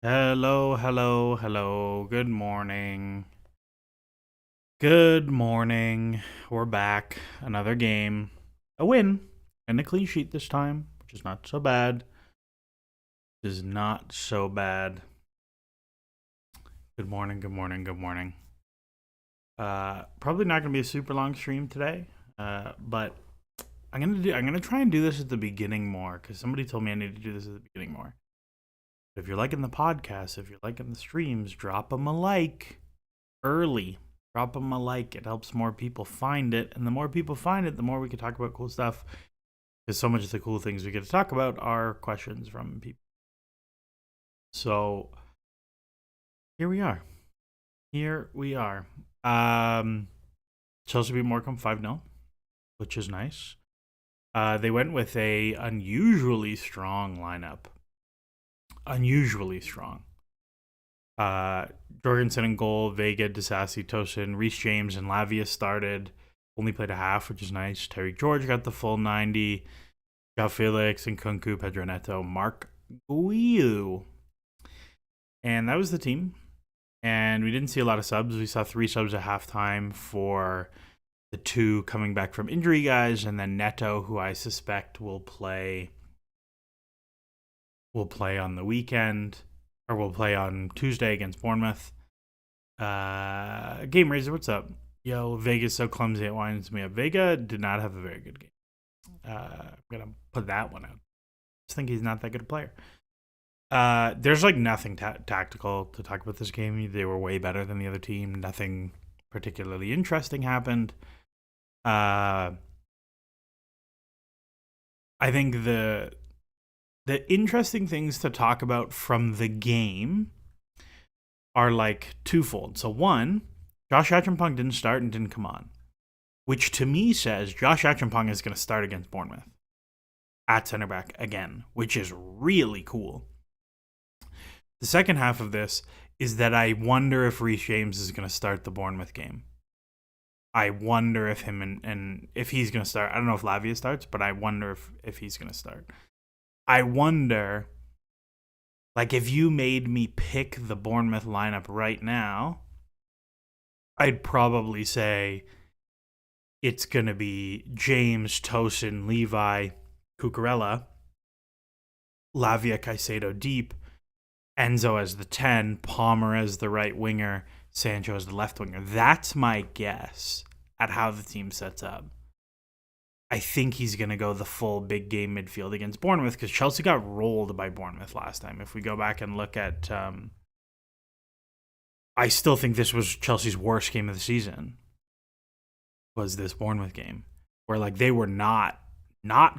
Hello, hello, hello. Good morning. Good morning. We're back. Another game. A win. And a clean sheet this time, which is not so bad. Is not so bad. Good morning, good morning, good morning. Probably not gonna be a super long stream today. But I'm gonna try and do this at the beginning more, because somebody told me I need to do this at the beginning more. If you're liking the podcast, if you're liking the streams, drop them a like early. Drop them a like. It helps more people find it. And the more people find it, the more we can talk about cool stuff. Because so much of the cool things we get to talk about are questions from people. So here we are. Here we are. Chelsea beat Morecambe 5-0, which is nice. They went with a unusually strong lineup. Unusually strong. Jorgensen in goal, Vega, Disasi, Tosin, Reece James, and Lavia started. Only played a half, which is nice. Tyrique George got the full 90. Joao Felix and Kunku, Pedro Neto, Mark Guiu. And that was the team. And we didn't see a lot of subs. We saw 3 subs at halftime for the 2 coming back from injury guys, and then Neto, who I suspect will play on the weekend, or will play on Tuesday against Bournemouth. Game Razor, what's up? Yo, Vega's so clumsy it winds me up. Vega did not have a very good game. I'm gonna put that one out. I just think he's not that good a player. There's like nothing tactical to talk about this game. They were way better than the other team. Nothing particularly interesting happened. I think the interesting things to talk about from the game are like twofold. So one, Josh Achampong didn't start and didn't come on, which to me says Josh Achampong is going to start against Bournemouth at center back again, which is really cool. The second half of this is that I wonder if Reece James is going to start the Bournemouth game. I wonder if him and if he's going to start. I don't know if Lavia starts, but I wonder if he's going to start. I wonder, like, if you made me pick the Bournemouth lineup right now, I'd probably say it's going to be James, Tosin, Levi, Cucurella, Lavia, Caicedo deep, Enzo as the 10, Palmer as the right winger, Sancho as the left winger. That's my guess at how the team sets up. I think he's going to go the full big game midfield against Bournemouth, because Chelsea got rolled by Bournemouth last time. If we go back and look at, I still think this was Chelsea's worst game of the season, was this Bournemouth game, where like they were not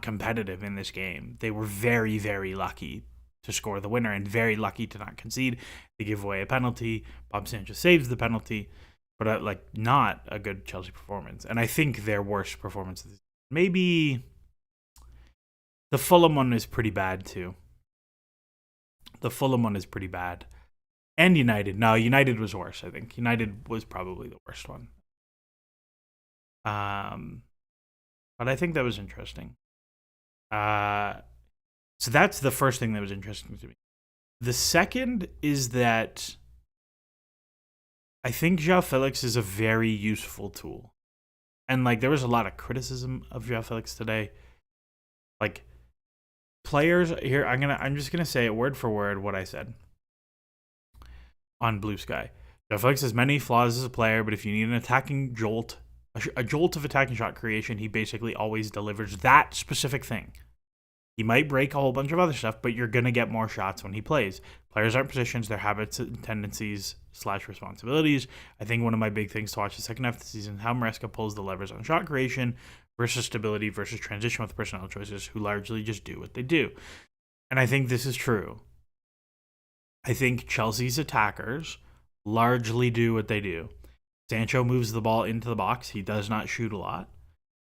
competitive in this game. They were very, very lucky to score the winner and very lucky to not concede. They give away a penalty. Bob Sanchez saves the penalty, but like not a good Chelsea performance. And I think their worst performance of the season. Maybe the Fulham one is pretty bad too. The Fulham one is pretty bad. And United. No, United was worse, I think. United was probably the worst one. But I think that was interesting. So that's the first thing that was interesting to me. The second is that I think Joao Felix is a very useful tool. And like there was a lot of criticism of Joao Felix today. Like players here, I'm just gonna say it word for word what I said on Blue Sky. Joao Felix has many flaws as a player, but if you need an attacking jolt, a jolt of attacking shot creation, he basically always delivers that specific thing. He might break a whole bunch of other stuff, but you're going to get more shots when he plays. Players aren't positions, their habits and tendencies / responsibilities. I think one of my big things to watch the second half of the season is how Maresca pulls the levers on shot creation versus stability versus transition with personnel choices, who largely just do what they do. And I think this is true. I think Chelsea's attackers largely do what they do. Sancho moves the ball into the box. He does not shoot a lot,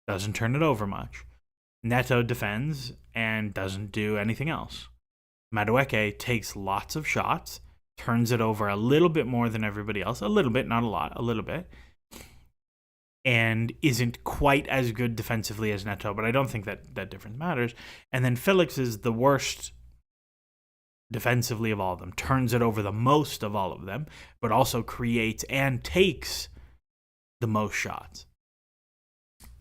doesn't turn it over much. Neto defends and doesn't do anything else. Madueke takes lots of shots, turns it over a little bit more than everybody else. A little bit, not a lot, a little bit. And isn't quite as good defensively as Neto, but I don't think that difference matters. And then Felix is the worst defensively of all of them, turns it over the most of all of them, but also creates and takes the most shots.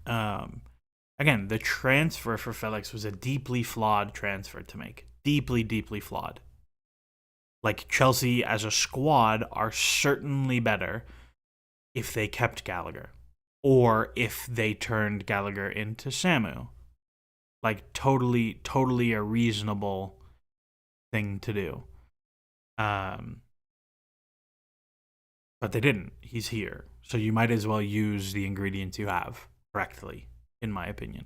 Again, the transfer for Felix was a deeply flawed transfer to make. Deeply, deeply flawed. Like, Chelsea as a squad are certainly better if they kept Gallagher, or if they turned Gallagher into Samu. Like, totally a reasonable thing to do. But they didn't. He's here. So you might as well use the ingredients you have correctly, in my opinion.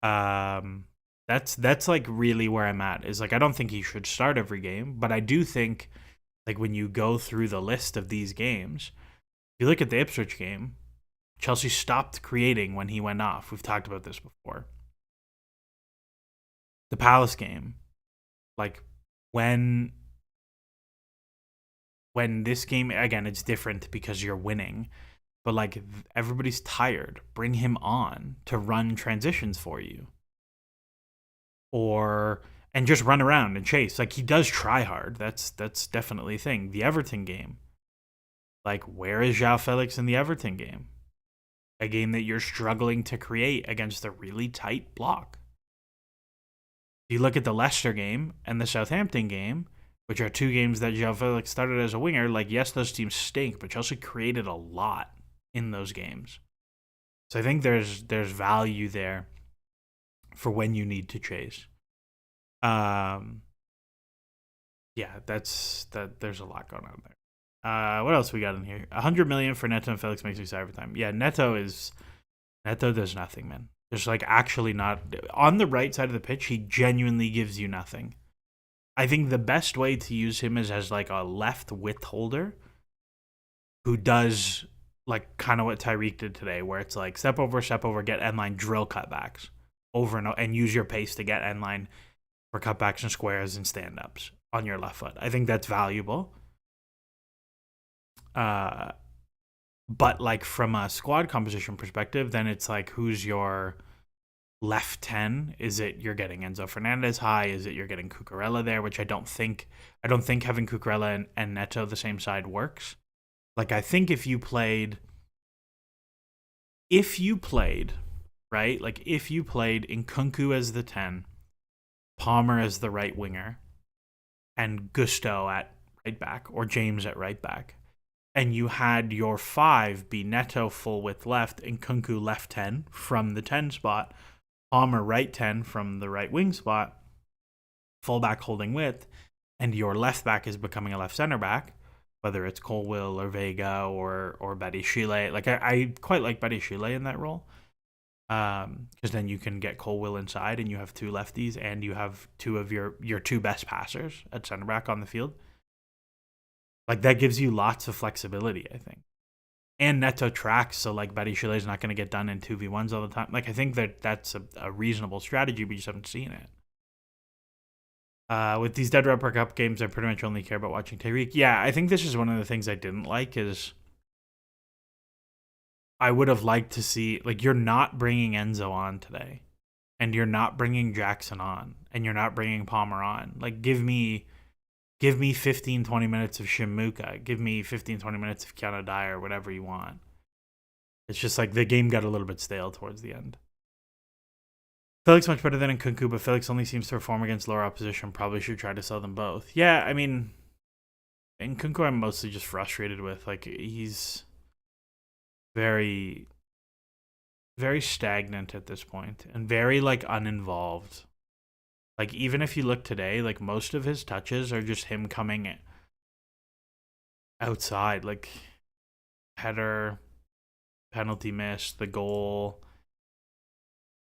That's like really where I'm at. Is like, I don't think he should start every game, but I do think, like, when you go through the list of these games, if you look at the Ipswich game, Chelsea stopped creating when he went off. We've talked about this before. The Palace game, like, when this game, again, it's different because you're winning, but like, everybody's tired. Bring him on to run transitions for you, and just run around and chase. Like, he does try hard. That's definitely a thing. The Everton game, like, where is Joao Felix in the Everton game? A game that you're struggling to create against a really tight block. You look at the Leicester game and the Southampton game, which are two games that Joao Felix started as a winger. Like, yes, those teams stink, but Chelsea created a lot in those games. So I think there's value there for when you need to chase. Yeah, there's a lot going on there. What else we got in here? 100 million for Neto and Felix makes me sad every time. Yeah, Neto does nothing, man. There's like actually not on the right side of the pitch. He genuinely gives you nothing. I think the best way to use him is as like a left width holder who does like kind of what Tyrique did today, where it's like step over, get end line, drill cutbacks over and use your pace to get end line for cutbacks and squares and stand ups on your left foot. I think that's valuable. But like from a squad composition perspective, then it's like, who's your left 10? Is it you're getting Enzo Fernandez high? Is it you're getting Cucurella there? Which I don't think having Cucurella and Neto the same side works. Like, I think if you played, right? Like, if you played Nkunku as the 10, Palmer as the right winger, and Gusto at right back, or James at right back, and you had your 5 be Neto full width left, and Nkunku left 10 from the 10 spot, Palmer right 10 from the right wing spot, fullback holding width, and your left back is becoming a left center back, whether it's Colwill or Vega or Betty Chile. Like, I quite like Betty Chile in that role, because then you can get Colwill inside and you have 2 lefties and you have 2 of your 2 best passers at center back on the field. Like, that gives you lots of flexibility, I think. And Neto tracks, so like Betty Chile is not going to get done in 2v1s all the time. Like, I think that's a reasonable strategy, but you just haven't seen it. With these Dead Rubber Cup games, I pretty much only care about watching Tyrique. Yeah, I think this is one of the things I didn't like, is I would have liked to see, like, you're not bringing Enzo on today, and you're not bringing Jackson on, and you're not bringing Palmer on. Like, give me 15, 20 minutes of Shimuka. Give me 15, 20 minutes of Kiana Dyer, whatever you want. It's just like the game got a little bit stale towards the end. Felix much better than Nkunku, but Felix only seems to perform against lower opposition. Probably should try to sell them both. Yeah, I mean, Nkunku I'm mostly just frustrated with. Like, he's very, very stagnant at this point and very, like, uninvolved. Like, even if you look today, like, most of his touches are just him coming outside. Like, header, penalty miss, the goal.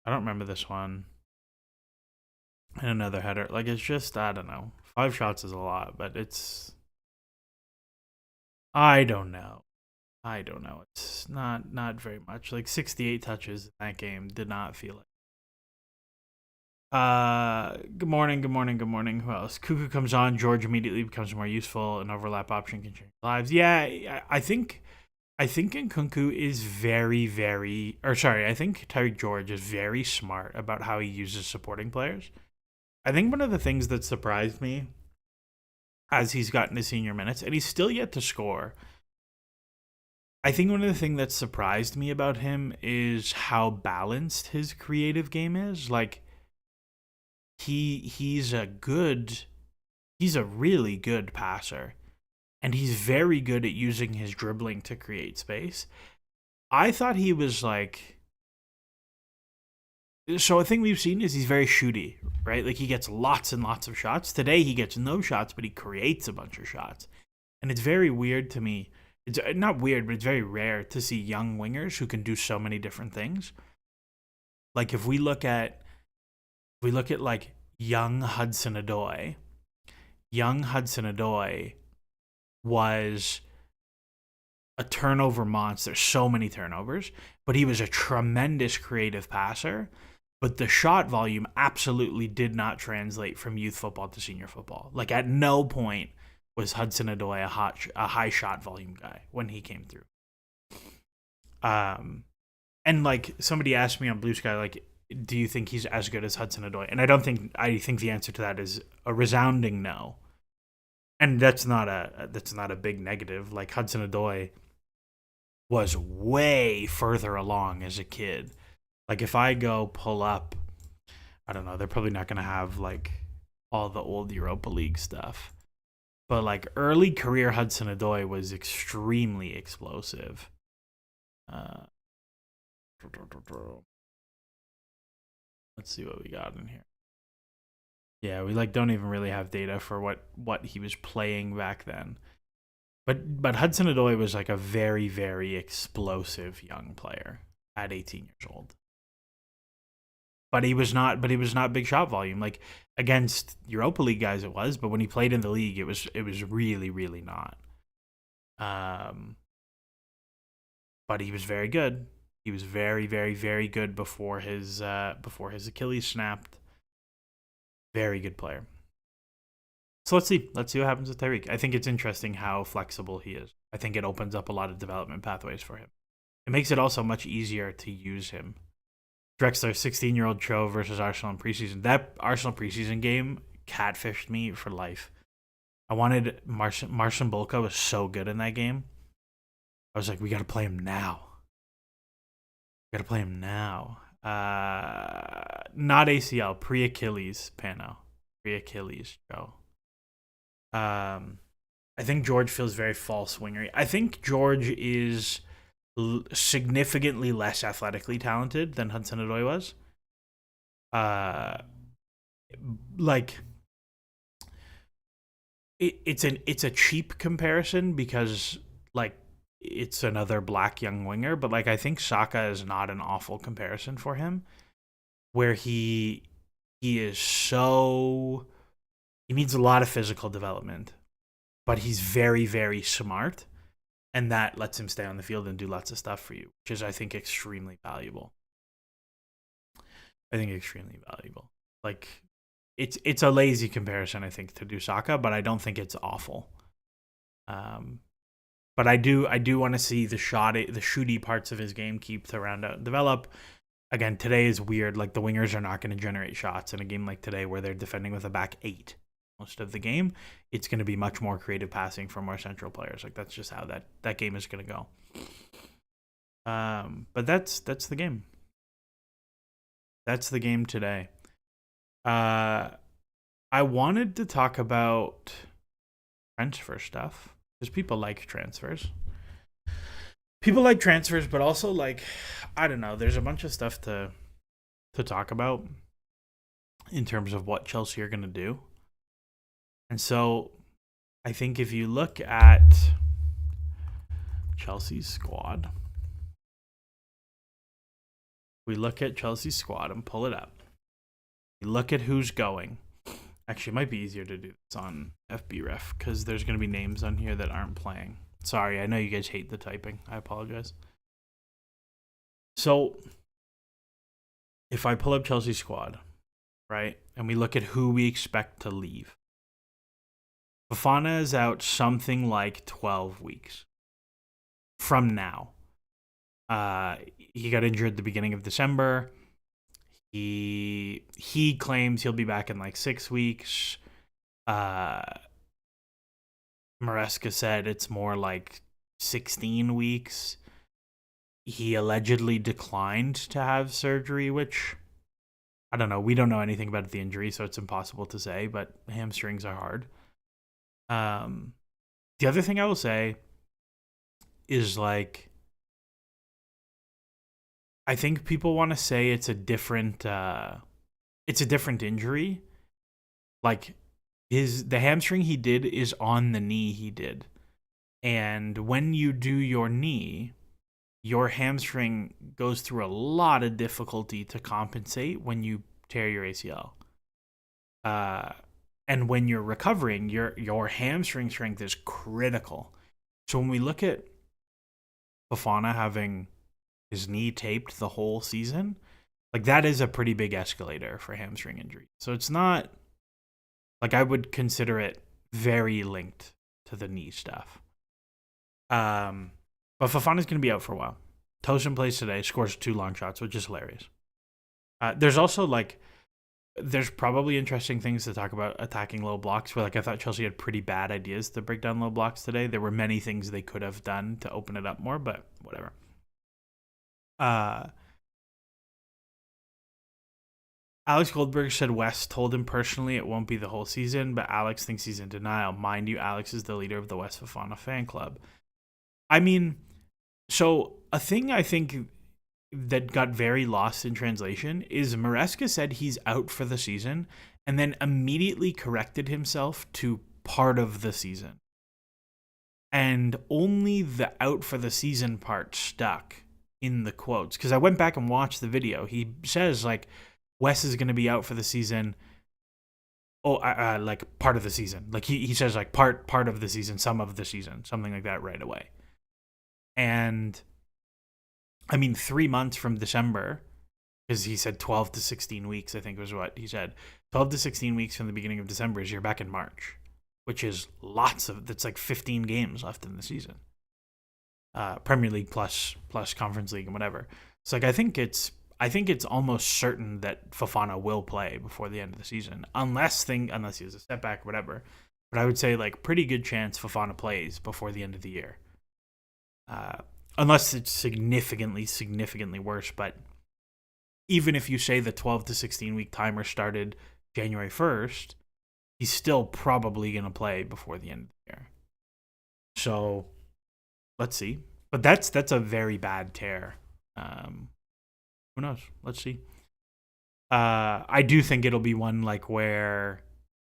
I don't remember this one. And another header. Like, it's just, I don't know. 5 shots is a lot, but it's... I don't know. It's not very much. Like, 68 touches in that game did not feel it. Good morning. Who else? Cuckoo comes on. George immediately becomes more useful. An overlap option can change lives. Yeah, I think Nkunku is very, very... I think Tyrique George is very smart about how he uses supporting players. I think one of the things that surprised me as he's gotten to senior minutes, and he's still yet to score. I think one of the things that surprised me about him is how balanced his creative game is. Like he's a really good passer, and he's very good at using his dribbling to create space. I thought he was like, so a thing we've seen is he's very shooty, right? Like he gets lots and lots of shots. Today he gets no shots, but he creates a bunch of shots. And it's very weird to me. It's not weird, but it's very rare to see young wingers who can do so many different things. Like if we look at like young Hudson-Odoi was a turnover monster, so many turnovers, but he was a tremendous creative passer. But the shot volume absolutely did not translate from youth football to senior football. Like at no point was Hudson-Odoi a high shot volume guy when he came through. And like somebody asked me on Blue Sky, like, do you think he's as good as Hudson-Odoi? And I think the answer to that is a resounding no. And that's not a big negative. Like Hudson-Odoi was way further along as a kid. Like if I go pull up, I don't know, they're probably not going to have like all the old Europa League stuff. But like early career Hudson-Odoi was extremely explosive. Let's see what we got in here. Yeah, we like don't even really have data for what he was playing back then. But Hudson-Odoi was like a very, very explosive young player at 18 years old. But he was not big shot volume. Like against Europa League guys it was, but when he played in the league it was really, really not. But he was very good. He was very, very, very good before his Achilles snapped. Very good player. So let's see what happens with Tyrique. I think it's interesting how flexible he is. I think it opens up a lot of development pathways for him. It makes it also much easier to use him. Drexler, 16-year-old Cho versus Arsenal in preseason. That Arsenal preseason game catfished me for life. I wanted Marcin Bulka was so good in that game. I was like, we got to play him now. Not ACL, pre-Achilles, Pano. Pre-Achilles, Joe. I think George feels very false wingery. I think George is significantly less athletically talented than Hudson-Odoi was. Like it's a cheap comparison because like it's another black young winger, but like I think Saka is not an awful comparison for him, where he is so he needs a lot of physical development, but he's very, very smart. And that lets him stay on the field and do lots of stuff for you, which is, I think, extremely valuable. Like, it's a lazy comparison, I think, to do Saka, but I don't think it's awful. But I do want to see the shooty parts of his game keep to round out and develop. Again, today is weird. Like, the wingers are not going to generate shots in a game like today where they're defending with a back 8. Most of the game, it's going to be much more creative passing from our central players. Like that's just how that game is going to go. But that's the game. That's the game today. I wanted to talk about transfer stuff because people like transfers. But also like I don't know. There's a bunch of stuff to talk about in terms of what Chelsea are going to do. And so I think if you look at Chelsea's squad, and pull it up. You look at who's going. Actually, it might be easier to do this on FBref because there's going to be names on here that aren't playing. Sorry, I know you guys hate the typing. I apologize. So if I pull up Chelsea's squad, right, and we look at who we expect to leave, Fofana is out something like 12 weeks from now. He got injured at the beginning of December. He claims he'll be back in like 6 weeks. Maresca said it's more like 16 weeks. He allegedly declined to have surgery, which I don't know. We don't know anything about the injury, so it's impossible to say, but hamstrings are hard. The other thing I will say is like, I think people want to say it's a different injury. Like the hamstring he did is on the knee he did. And when you do your knee, your hamstring goes through a lot of difficulty to compensate when you tear your ACL. And when you're recovering, your hamstring strength is critical. So when we look at Fofana having his knee taped the whole season, like that is a pretty big escalator for hamstring injury. So it's not like I would consider it very linked to the knee stuff. But Fofana's going to be out for a while. Tosin plays today, scores 2 long shots, which is hilarious. There's also like, there's probably interesting things to talk about attacking low blocks. Where like I thought Chelsea had pretty bad ideas to break down low blocks today. There were many things they could have done to open it up more, but whatever. Alex Goldberg said West told him personally it won't be the whole season, but Alex thinks he's in denial. Mind you, Alex is the leader of the West Fofana fan club. I mean, so a thing I think that got very lost in translation is Maresca said he's out for the season and then immediately corrected himself to part of the season. And only the out for the season part stuck in the quotes. Because I went back and watched the video. He says, like, Wes is going to be out for the season. Like part of the season. Like he says, like part of the season, some of the season, something like that right away. And I mean, 3 months from December, because he said 12 to 16 weeks, I think was what he said. 12 to 16 weeks from the beginning of December is you're back in March, which is that's like 15 games left in the season. Premier League plus Conference League and whatever. So like I think it's almost certain that Fofana will play before the end of the season, unless he has a setback or whatever. But I would say like pretty good chance Fofana plays before the end of the year. Unless it's significantly worse. But even if you say the 12 to 16 week timer started January 1st, he's still probably going to play before the end of the year. So let's see. But that's a very bad tear. Who knows? Let's see. I do think it'll be one like where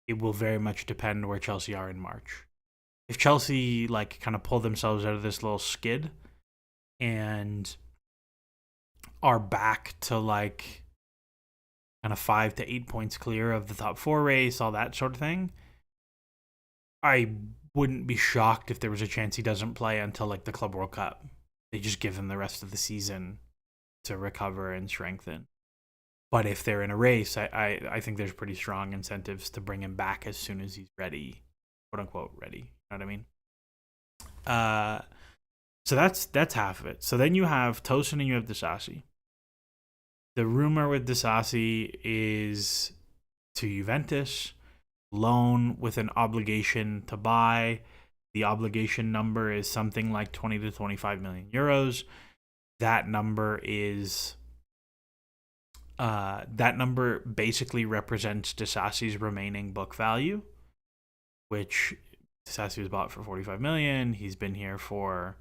it will very much depend where Chelsea are in March. If Chelsea like kind of pull themselves out of this little skid and are back to like kind of 5 to 8 points clear of the top 4 race, all that sort of thing, I wouldn't be shocked if there was a chance he doesn't play until like the Club World Cup. They just give him the rest of the season to recover and strengthen. But if they're in a race, I think there's pretty strong incentives to bring him back as soon as he's ready, quote unquote ready. You know what I mean? So that's half of it. So then you have Tosin and you have Disasi. The rumor with Disasi is to Juventus, loan with an obligation to buy. The obligation number is something like 20 to 25 million euros. That number basically represents Disasi's remaining book value, which Disasi was bought for 45 million. He's been here for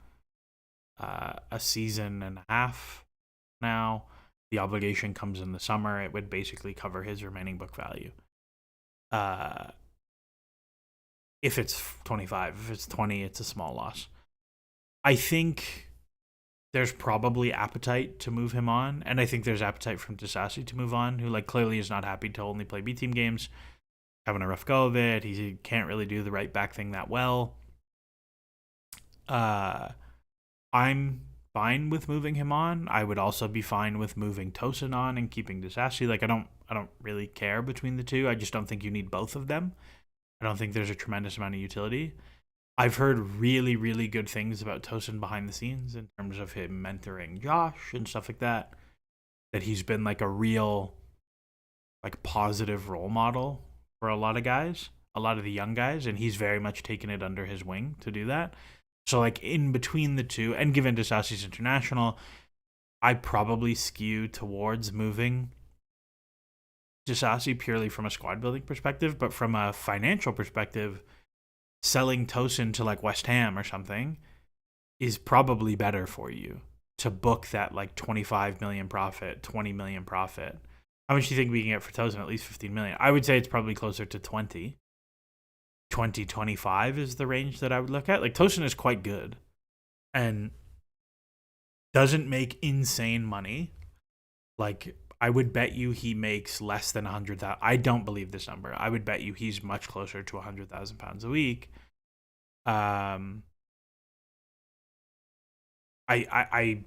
a season and a half now. The obligation comes in the summer. It would basically cover his remaining book value. If it's 25, if it's 20, it's a small loss. I think there's probably appetite to move him on, and I think there's appetite from Disasi to move on, who like clearly is not happy to only play B team games, having a rough go of it. He can't really do the right back thing that well. I'm fine with moving him on. I would also be fine with moving Tosin on and keeping Disasi. Like I don't really care between the two. I just don't think you need both of them. I don't think there's a tremendous amount of utility. I've heard really, really good things about Tosin behind the scenes in terms of him mentoring Josh and stuff like that. That he's been like a real like positive role model for a lot of guys, a lot of the young guys, and he's very much taken it under his wing to do that. So like in between the two, and given Disasi's international, I probably skew towards moving Disasi purely from a squad building perspective, but from a financial perspective, selling Tosin to like West Ham or something is probably better for you to book that like 25 million profit, 20 million profit. How much do you think we can get for Tosin? At least 15 million. I would say it's probably closer to 20. 25 is the range that I would look at. Like Tosin is quite good and doesn't make insane money. Like I would bet you he makes less than 100,000. I don't believe this number. I would bet you he's much closer to 100,000 pounds a week. I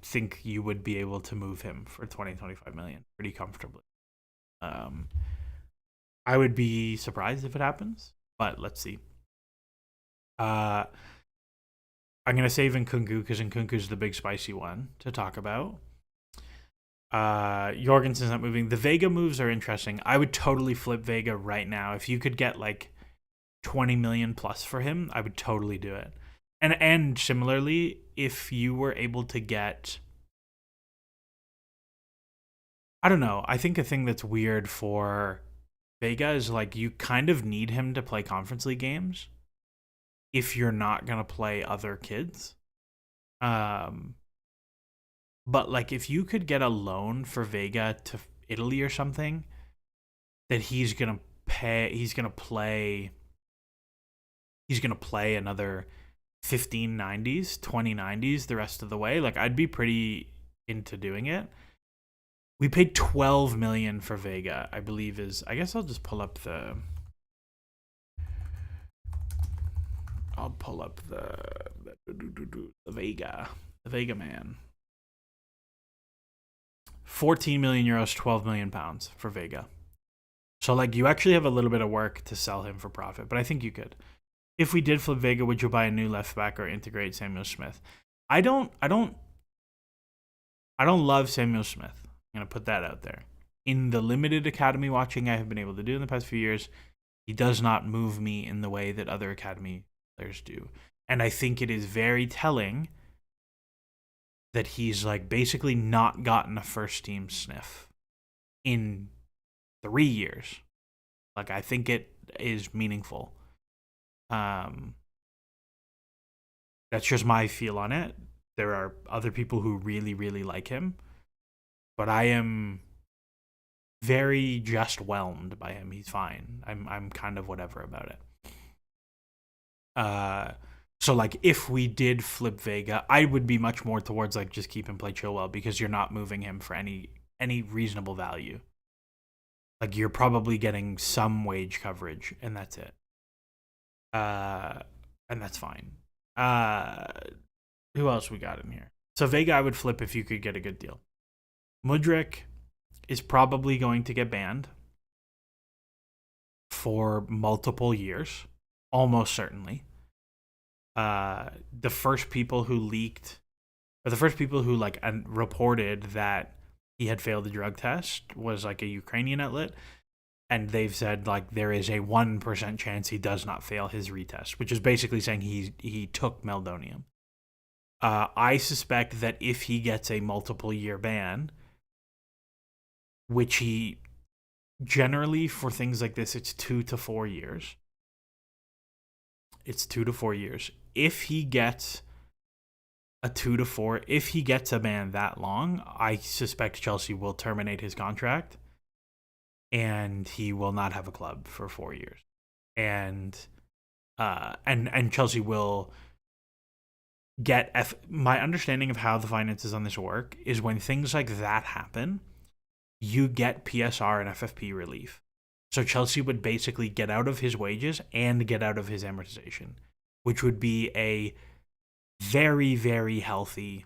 think you would be able to move him for 25 million pretty comfortably. I would be surprised if it happens, but let's see. I'm gonna save Nkunku because Nkunku's the big spicy one to talk about. Jorgensen's not moving. The Vega moves are interesting. I would totally flip Vega right now. If you could get like 20 million plus for him, I would totally do it. And similarly, if you were able to get, I don't know, I think a thing that's weird for Vega is like you kind of need him to play Conference League games if you're not going to play other kids. But like if you could get a loan for Vega to Italy or something that he's going to play another 15 90s, 20 90s the rest of the way, like I'd be pretty into doing it. We paid 12 million for Vega, I believe is, I guess I'll just pull up the Vega man. 14 million euros, 12 million pounds for Vega. So like you actually have a little bit of work to sell him for profit, but I think you could. If we did flip Vega, would you buy a new left back or integrate Samuel Smith? I don't love Samuel Smith. I'm going to put that out there. In the limited academy watching I have been able to do in the past few years, he does not move me in the way that other academy players do. And I think it is very telling that he's like basically not gotten a first team sniff in 3 years. Like I think it is meaningful. That's just my feel on it. There are other people who really, really like him, but I am very just whelmed by him. He's fine. I'm kind of whatever about it. So like if we did flip Vega, I would be much more towards like just keep him, play Chilwell, because you're not moving him for any reasonable value. Like you're probably getting some wage coverage and that's it. And that's fine. Who else we got in here? So Vega I would flip if you could get a good deal. Mudryk is probably going to get banned for multiple years, almost certainly. The first people who leaked, or the first people who like reported that he had failed the drug test was like a Ukrainian outlet, and they've said like there is a 1% chance he does not fail his retest, which is basically saying he took meldonium. I suspect that if he gets a multiple year ban, which he generally for things like this, it's 2 to 4 years. It's 2 to 4 years. If he gets a 2 to 4, if he gets a ban that long, I suspect Chelsea will terminate his contract and he will not have a club for 4 years. And Chelsea will get my understanding of how the finances on this work is when things like that happen, you get PSR and FFP relief. So Chelsea would basically get out of his wages and get out of his amortization, which would be a very, very healthy,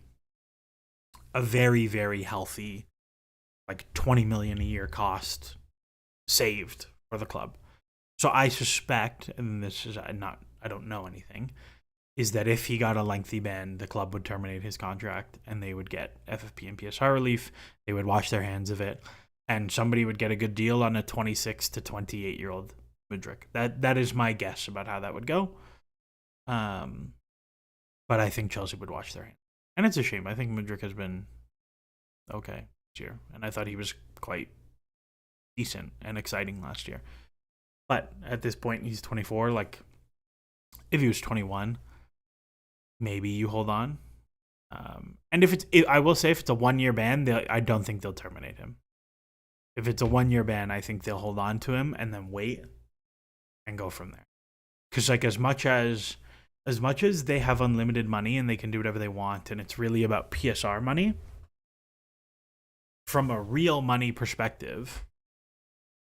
like 20 million a year cost saved for the club. So I suspect, and this is not, I don't know anything, is that if he got a lengthy ban, the club would terminate his contract and they would get FFP and PSR relief. They would wash their hands of it. and somebody would get a good deal on a 26 to 28-year-old Mudryk. That is my guess about how that would go. But I think Chelsea would wash their hands. And it's a shame. I think Mudryk has been okay this year, and I thought he was quite decent and exciting last year. But at this point, he's 24. Like, if he was 21, maybe you hold on. And I will say, if it's a 1-year ban, I don't think they'll terminate him. If it's a 1-year ban, I think they'll hold on to him and then wait and go from there. Because like as much as they have unlimited money and they can do whatever they want, and it's really about PSR money, from a real money perspective,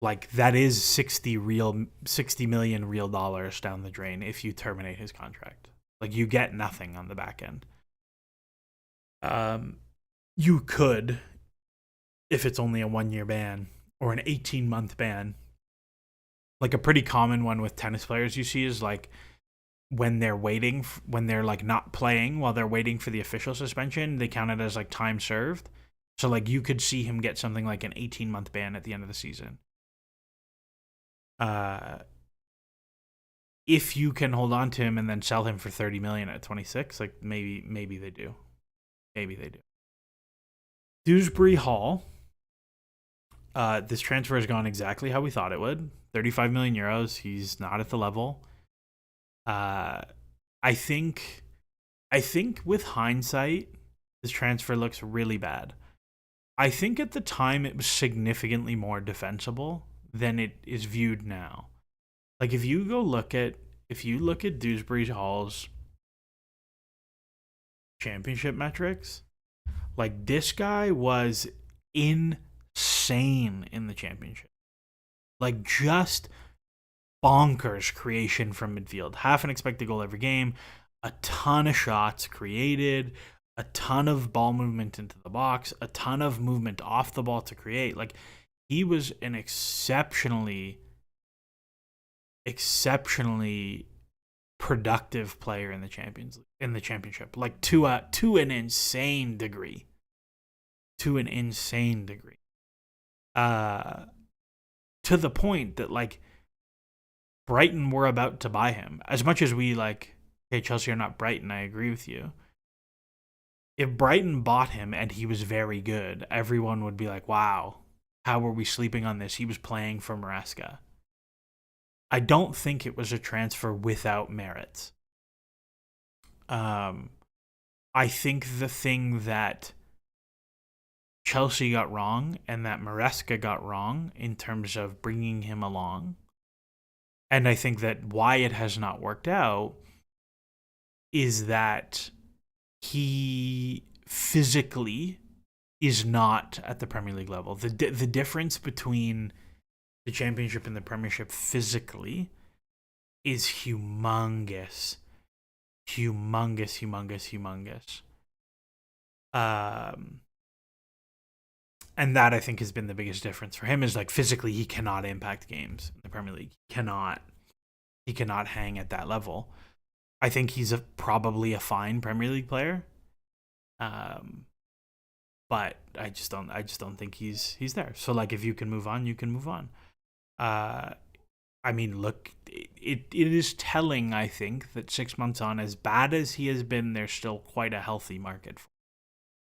like that is 60 million real dollars down the drain if you terminate his contract. Like you get nothing on the back end. You could, if it's only a 1-year ban or an 18-month ban. Like a pretty common one with tennis players you see is like when they're like not playing while they're waiting for the official suspension, they count it as like time served. So like you could see him get something like an 18-month ban at the end of the season. If you can hold on to him and then sell him for 30 million at 26, like maybe they do. Maybe they do. Dewsbury-Hall. This transfer has gone exactly how we thought it would. 35 million euros. He's not at the level. I think with hindsight, this transfer looks really bad. I think at the time it was significantly more defensible than it is viewed now. Like if you look at Dewsbury-Hall's championship metrics, like this guy was insane in the championship. Like just bonkers creation from midfield. Half an expected goal every game, a ton of shots created, a ton of ball movement into the box, a ton of movement off the ball to create. Like he was an exceptionally productive player in the championship. Like to an insane degree. To the point that like Brighton were about to buy him. As much as we like, hey, Chelsea are not Brighton, I agree with you. If Brighton bought him and he was very good, everyone would be like, wow, how were we sleeping on this? He was playing for Maresca. I don't think it was a transfer without merit. I think the thing that Chelsea got wrong and that Maresca got wrong in terms of bringing him along, and I think that why it has not worked out, is that he physically is not at the Premier League level. The difference between the Championship and the Premiership physically is humongous. And that I think has been the biggest difference for him, is like physically he cannot impact games in the Premier League. He cannot hang at that level. I think he's probably a fine Premier League player. But I just don't think he's there. So like if you can move on, you can move on. I mean, look, it is telling, I think, that 6 months on, as bad as he has been, there's still quite a healthy market for him.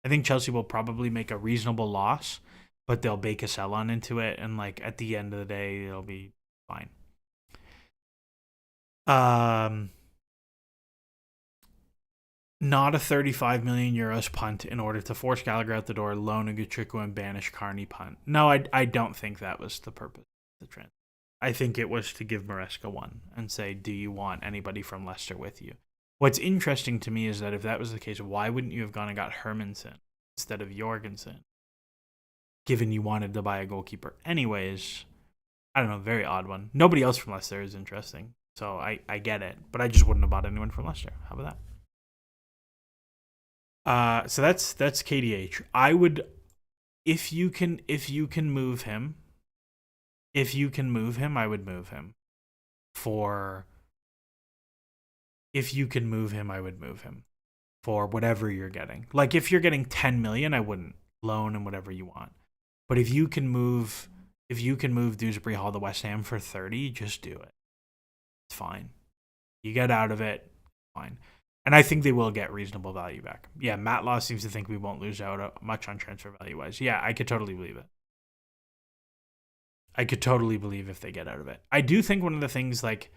I think Chelsea will probably make a reasonable loss, but they'll bake a sell on into it, and like at the end of the day, it'll be fine. Not a 35 million euros punt in order to force Gallagher out the door, loan Ugochukwu, and banish Carney punt. No, I don't think that was the purpose of the transfer. I think it was to give Maresca one and say, do you want anybody from Leicester with you? What's interesting to me is that if that was the case, why wouldn't you have gone and got Hermansen instead of Jorgensen, given you wanted to buy a goalkeeper anyways? I don't know, very odd one. Nobody else from Leicester is interesting, so I get it, but I just wouldn't have bought anyone from Leicester. How about that? So that's KDH. I would, if you can move him, I would move him for whatever you're getting. Like if you're getting 10 million, I wouldn't. Loan and whatever you want. But if you can move Dewsbury-Hall to West Ham for 30, just do it. It's fine. You get out of it, fine. And I think they will get reasonable value back. Yeah, Matt Law seems to think we won't lose out much on transfer value wise. Yeah, I could totally believe it. I could totally believe if they get out of it. I do think one of the things like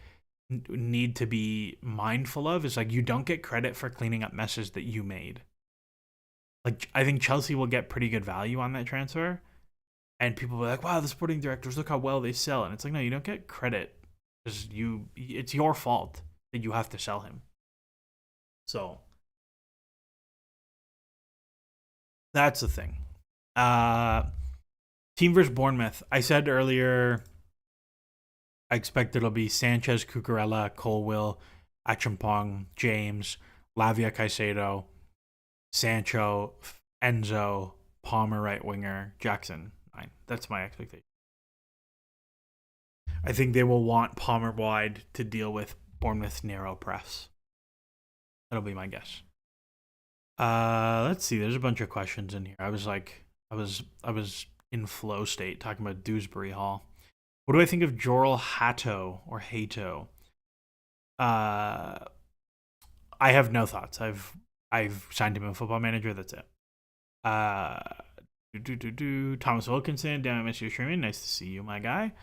need to be mindful of is like you don't get credit for cleaning up messes that you made. Like I think Chelsea will get pretty good value on that transfer, and people will be like, "Wow, the sporting directors, look how well they sell." And it's like, no, you don't get credit because it's your fault that you have to sell him. So that's the thing. Team versus Bournemouth. I said earlier I expect it'll be Sanchez, Cucurella, Colwill, Achampong, James, Lavia Caicedo, Sancho, Enzo, Palmer right winger, Jackson 9. That's my expectation. I think they will want Palmer wide to deal with Bournemouth's narrow press. That'll be my guess. Let's see. There's a bunch of questions in here. I was in flow state talking about Dewsbury-Hall. What do I think of Joral Hato or Hato? I have no thoughts. I've signed him in Football Manager. That's it. Thomas Wilkinson, damn, I miss you streaming. Nice to see you, my guy.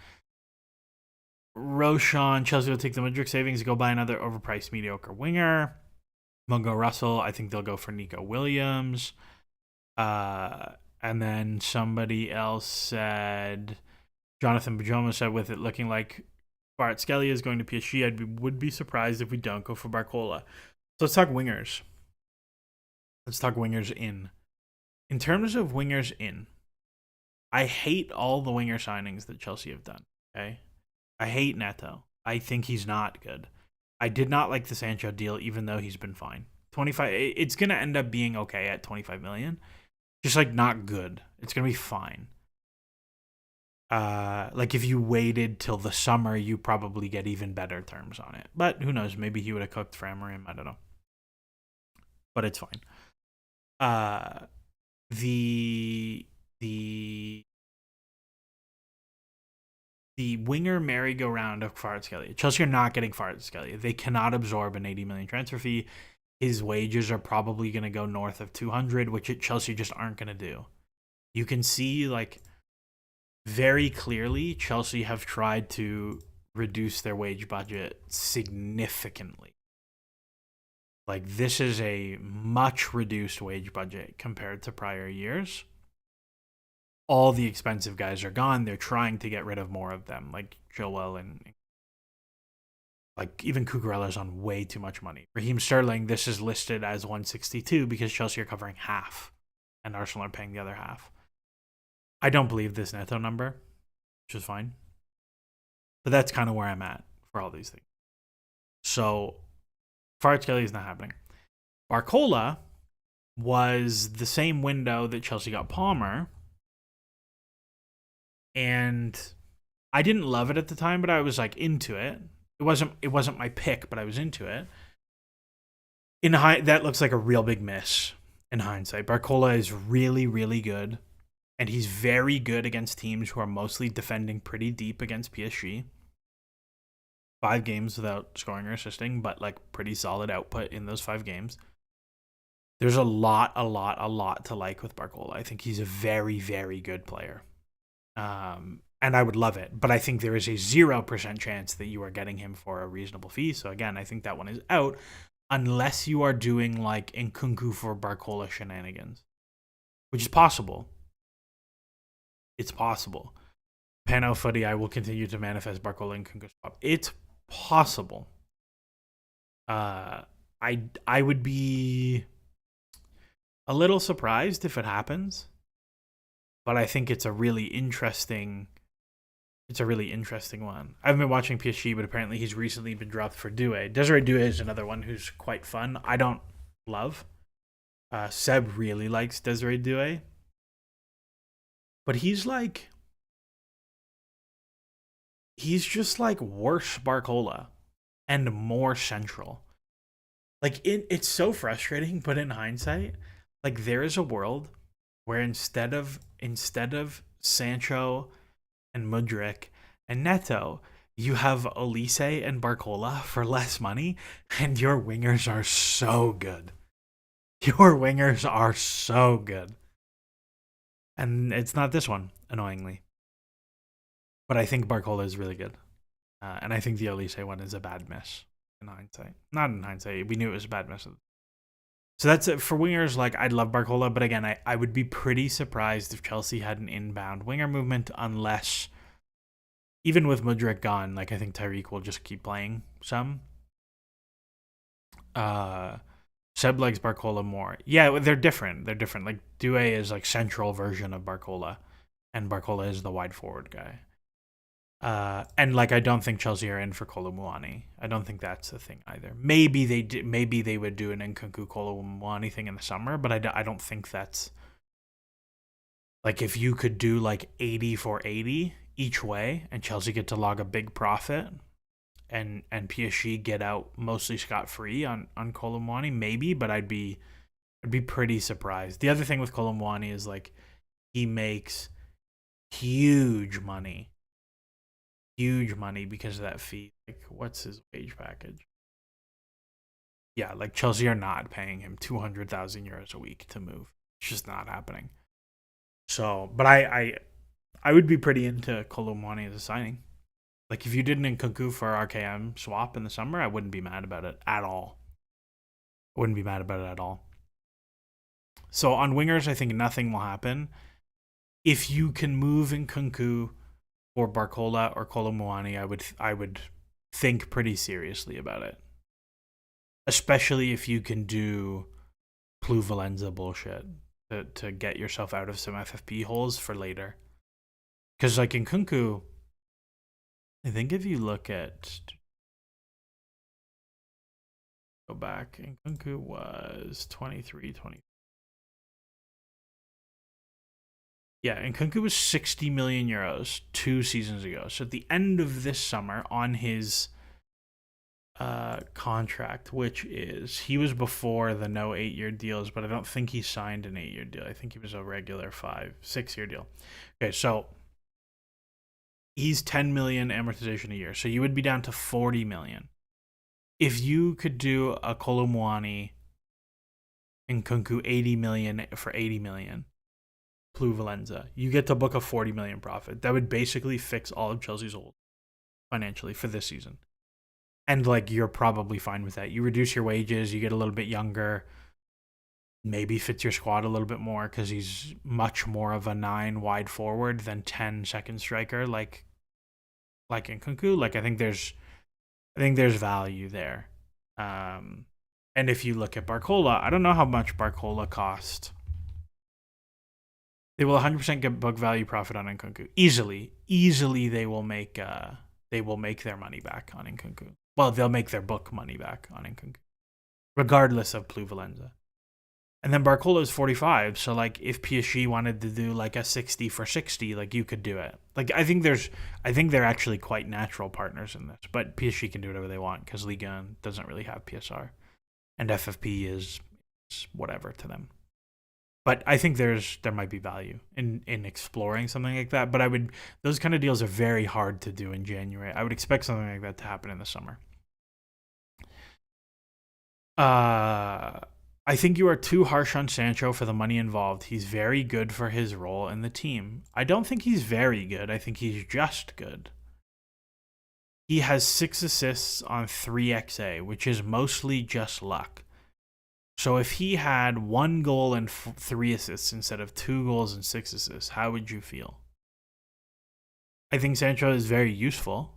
Roshan, Chelsea will take the Mudryk savings and go buy another overpriced mediocre winger. Mungo Russell, I think they'll go for Nico Williams. And then somebody else said, Jonathan Bajoma said, with it looking like Kvaratskhelia is going to PSG, would be surprised if we don't go for Barcola. So let's talk wingers. Let's talk wingers in. In terms of wingers in, I hate all the winger signings that Chelsea have done. Okay, I hate Neto. I think he's not good. I did not like the Sancho deal, even though he's been fine. 25. It's gonna end up being okay at 25 million. Just like not good. It's gonna be fine. Like if you waited till the summer, you probably get even better terms on it. But who knows? Maybe he would have cooked for Amorim. I don't know. But it's fine. The winger merry-go-round of Kvaratskhelia. Chelsea are not getting Kvaratskhelia. They cannot absorb an 80 million transfer fee. His wages are probably going to go north of 200, which Chelsea just aren't going to do. You can see, like, very clearly, Chelsea have tried to reduce their wage budget significantly. Like, this is a much reduced wage budget compared to prior years. All the expensive guys are gone. They're trying to get rid of more of them, like Joel and like even Cucurella's on way too much money. Raheem Sterling, this is listed as 162 because Chelsea are covering half and Arsenal are paying the other half. I don't believe this Neto number, which is fine. But that's kind of where I'm at for all these things. So Kvaratskhelia is not happening. Barcola was the same window that Chelsea got Palmer. And I didn't love it at the time, but I was like into it. It wasn't my pick, but I was into it. That looks like a real big miss in hindsight. Barcola is really, really good. And he's very good against teams who are mostly defending pretty deep against PSG. 5 games without scoring or assisting, but like pretty solid output in those 5 games. There's a lot to like with Barcola. I think he's a very, very good player. And I would love it, but I think there is a 0% chance that you are getting him for a reasonable fee. So again, I think that one is out unless you are doing like Nkunku for Barcola shenanigans, which is possible. It's possible. Pano Footy, I will continue to manifest Barcola and Nkunku swap. It's possible. I would be a little surprised if it happens. But I think it's a really interesting one. I haven't been watching PSG, but apparently he's recently been dropped for Doué. Desiree Doué is another one who's quite fun. I don't love. Seb really likes Desiree Doué. But he's just like worse Barcola and more central. Like it's so frustrating, but in hindsight, like there is a world where instead of Sancho and Mudryk and Neto. You have Olise and Barcola for less money, and your wingers are so good. Your wingers are so good. And it's not this one, annoyingly. But I think Barcola is really good. And I think the Olise one is a bad miss in hindsight. Not in hindsight. We knew it was a bad miss. So that's it for wingers. Like, I'd love Barcola, but again, I would be pretty surprised if Chelsea had an inbound winger movement, unless, even with Mudryk gone, like, I think Tyrique will just keep playing some. Seb likes Barcola more. Yeah, they're different. They're different. Like, Due is like central version of Barcola, and Barcola is the wide forward guy. And like, I don't think Chelsea are in for Kolo Muani. I don't think that's the thing either. Maybe they would do an Nkunku Kolo Muani thing in the summer, but I don't think that's, like, if you could do like 80 for 80 each way and Chelsea get to log a big profit and PSG get out mostly scot-free on Kolo Muani, maybe, but I'd be pretty surprised. The other thing with Kolo Muani is, like, he makes huge money because of that fee. Like, what's his wage package? Yeah, like, Chelsea are not paying him 200,000 euros a week to move. It's just not happening. So, but I would be pretty into Kolo Muani as a signing. Like, if you did an Nkunku for RKM swap in the summer, I wouldn't be mad about it at all. So on wingers, I think nothing will happen. If you can move Nkunku or Barcola or Kolo Muani, I would think pretty seriously about it. Especially if you can do Plu Valenza bullshit to get yourself out of some FFP holes for later. Because, like, Nkunku, I think if you look at, go back, Nkunku was 23, 20. Yeah, Nkunku was 60 million euros 2 seasons ago. So at the end of this summer, on his contract, which is, he was before the no 8-year deals, but I don't think he signed an 8-year deal. I think he was a regular 6-year deal. Okay, so he's 10 million amortization a year. So you would be down to 40 million. If you could do a Kolo Muani Nkunku 80 million for 80 million, Plu Valenza, you get to book a 40 million profit. That would basically fix all of Chelsea's holes financially for this season. And, like, you're probably fine with that. You reduce your wages, you get a little bit younger, maybe fits your squad a little bit more because he's much more of a 9 wide forward than 10 second striker like Nkunku. Like, I think there's value there. And if you look at Barcola, I don't know how much Barcola cost. They will 100% get book value profit on Nkunku. Easily they will make their money back on Nkunku. Well, they'll make their book money back on Nkunku, regardless of Plu Valenza. And then Barcola is 45, so, like, if PSG wanted to do like a 60 for 60, like, you could do it. Like, I think they're actually quite natural partners in this, but PSG can do whatever they want because Ligue 1 doesn't really have PSR, and FFP is whatever to them. But I think there might be value in exploring something like that. But those kind of deals are very hard to do in January. I would expect something like that to happen in the summer. I think you are too harsh on Sancho for the money involved. He's very good for his role in the team. I don't think he's very good. I think he's just good. He has 6 assists on 3 XA, which is mostly just luck. So if he had 1 goal and 3 assists instead of 2 goals and 6 assists, how would you feel? I think Sancho is very useful.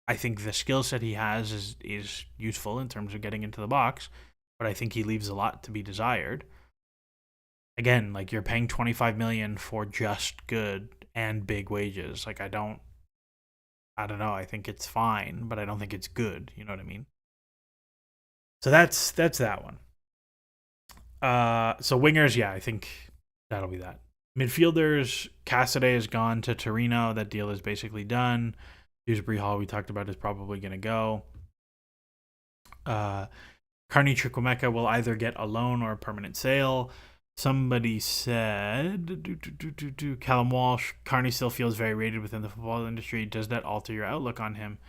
I think the skill set he has is useful in terms of getting into the box, but I think he leaves a lot to be desired. Again, like, you're paying 25 million for just good and big wages. Like, I don't know. I think it's fine, but I don't think it's good. You know what I mean? So that's that one. So wingers, yeah, I think that'll be that. Midfielders, Cassidy has gone to Torino. That deal is basically done. Dewsbury-Hall, we talked about, is probably going to go. Carney Chukwuemeka will either get a loan or a permanent sale. Somebody said, Callum Walsh, Carney still feels very rated within the football industry. Does that alter your outlook on him?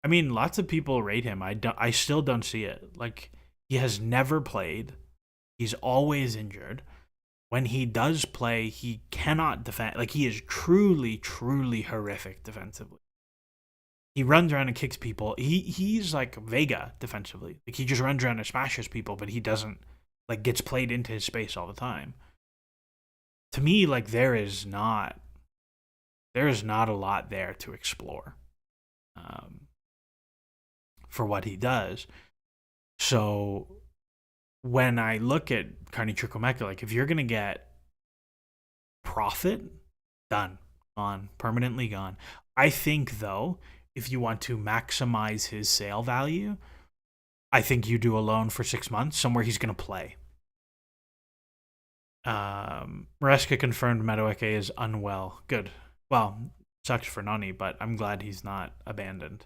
I mean, lots of people rate him. I still don't see it. Like, he has never played. He's always injured. When he does play, he cannot defend. Like, he is truly, truly horrific defensively. He runs around and kicks people. He's like Vega defensively. Like, he just runs around and smashes people, but he doesn't, like, gets played into his space all the time. To me, like, there is not a lot there to explore for what he does. So when I look at Carney Chukwuemeka, like, if you're gonna get profit, done, gone, permanently gone. I think, though, if you want to maximize his sale value, I think you do a loan for 6 months somewhere he's gonna play. Maresca confirmed Madueke is unwell. Good. Well, sucks for Nani, but I'm glad he's not abandoned.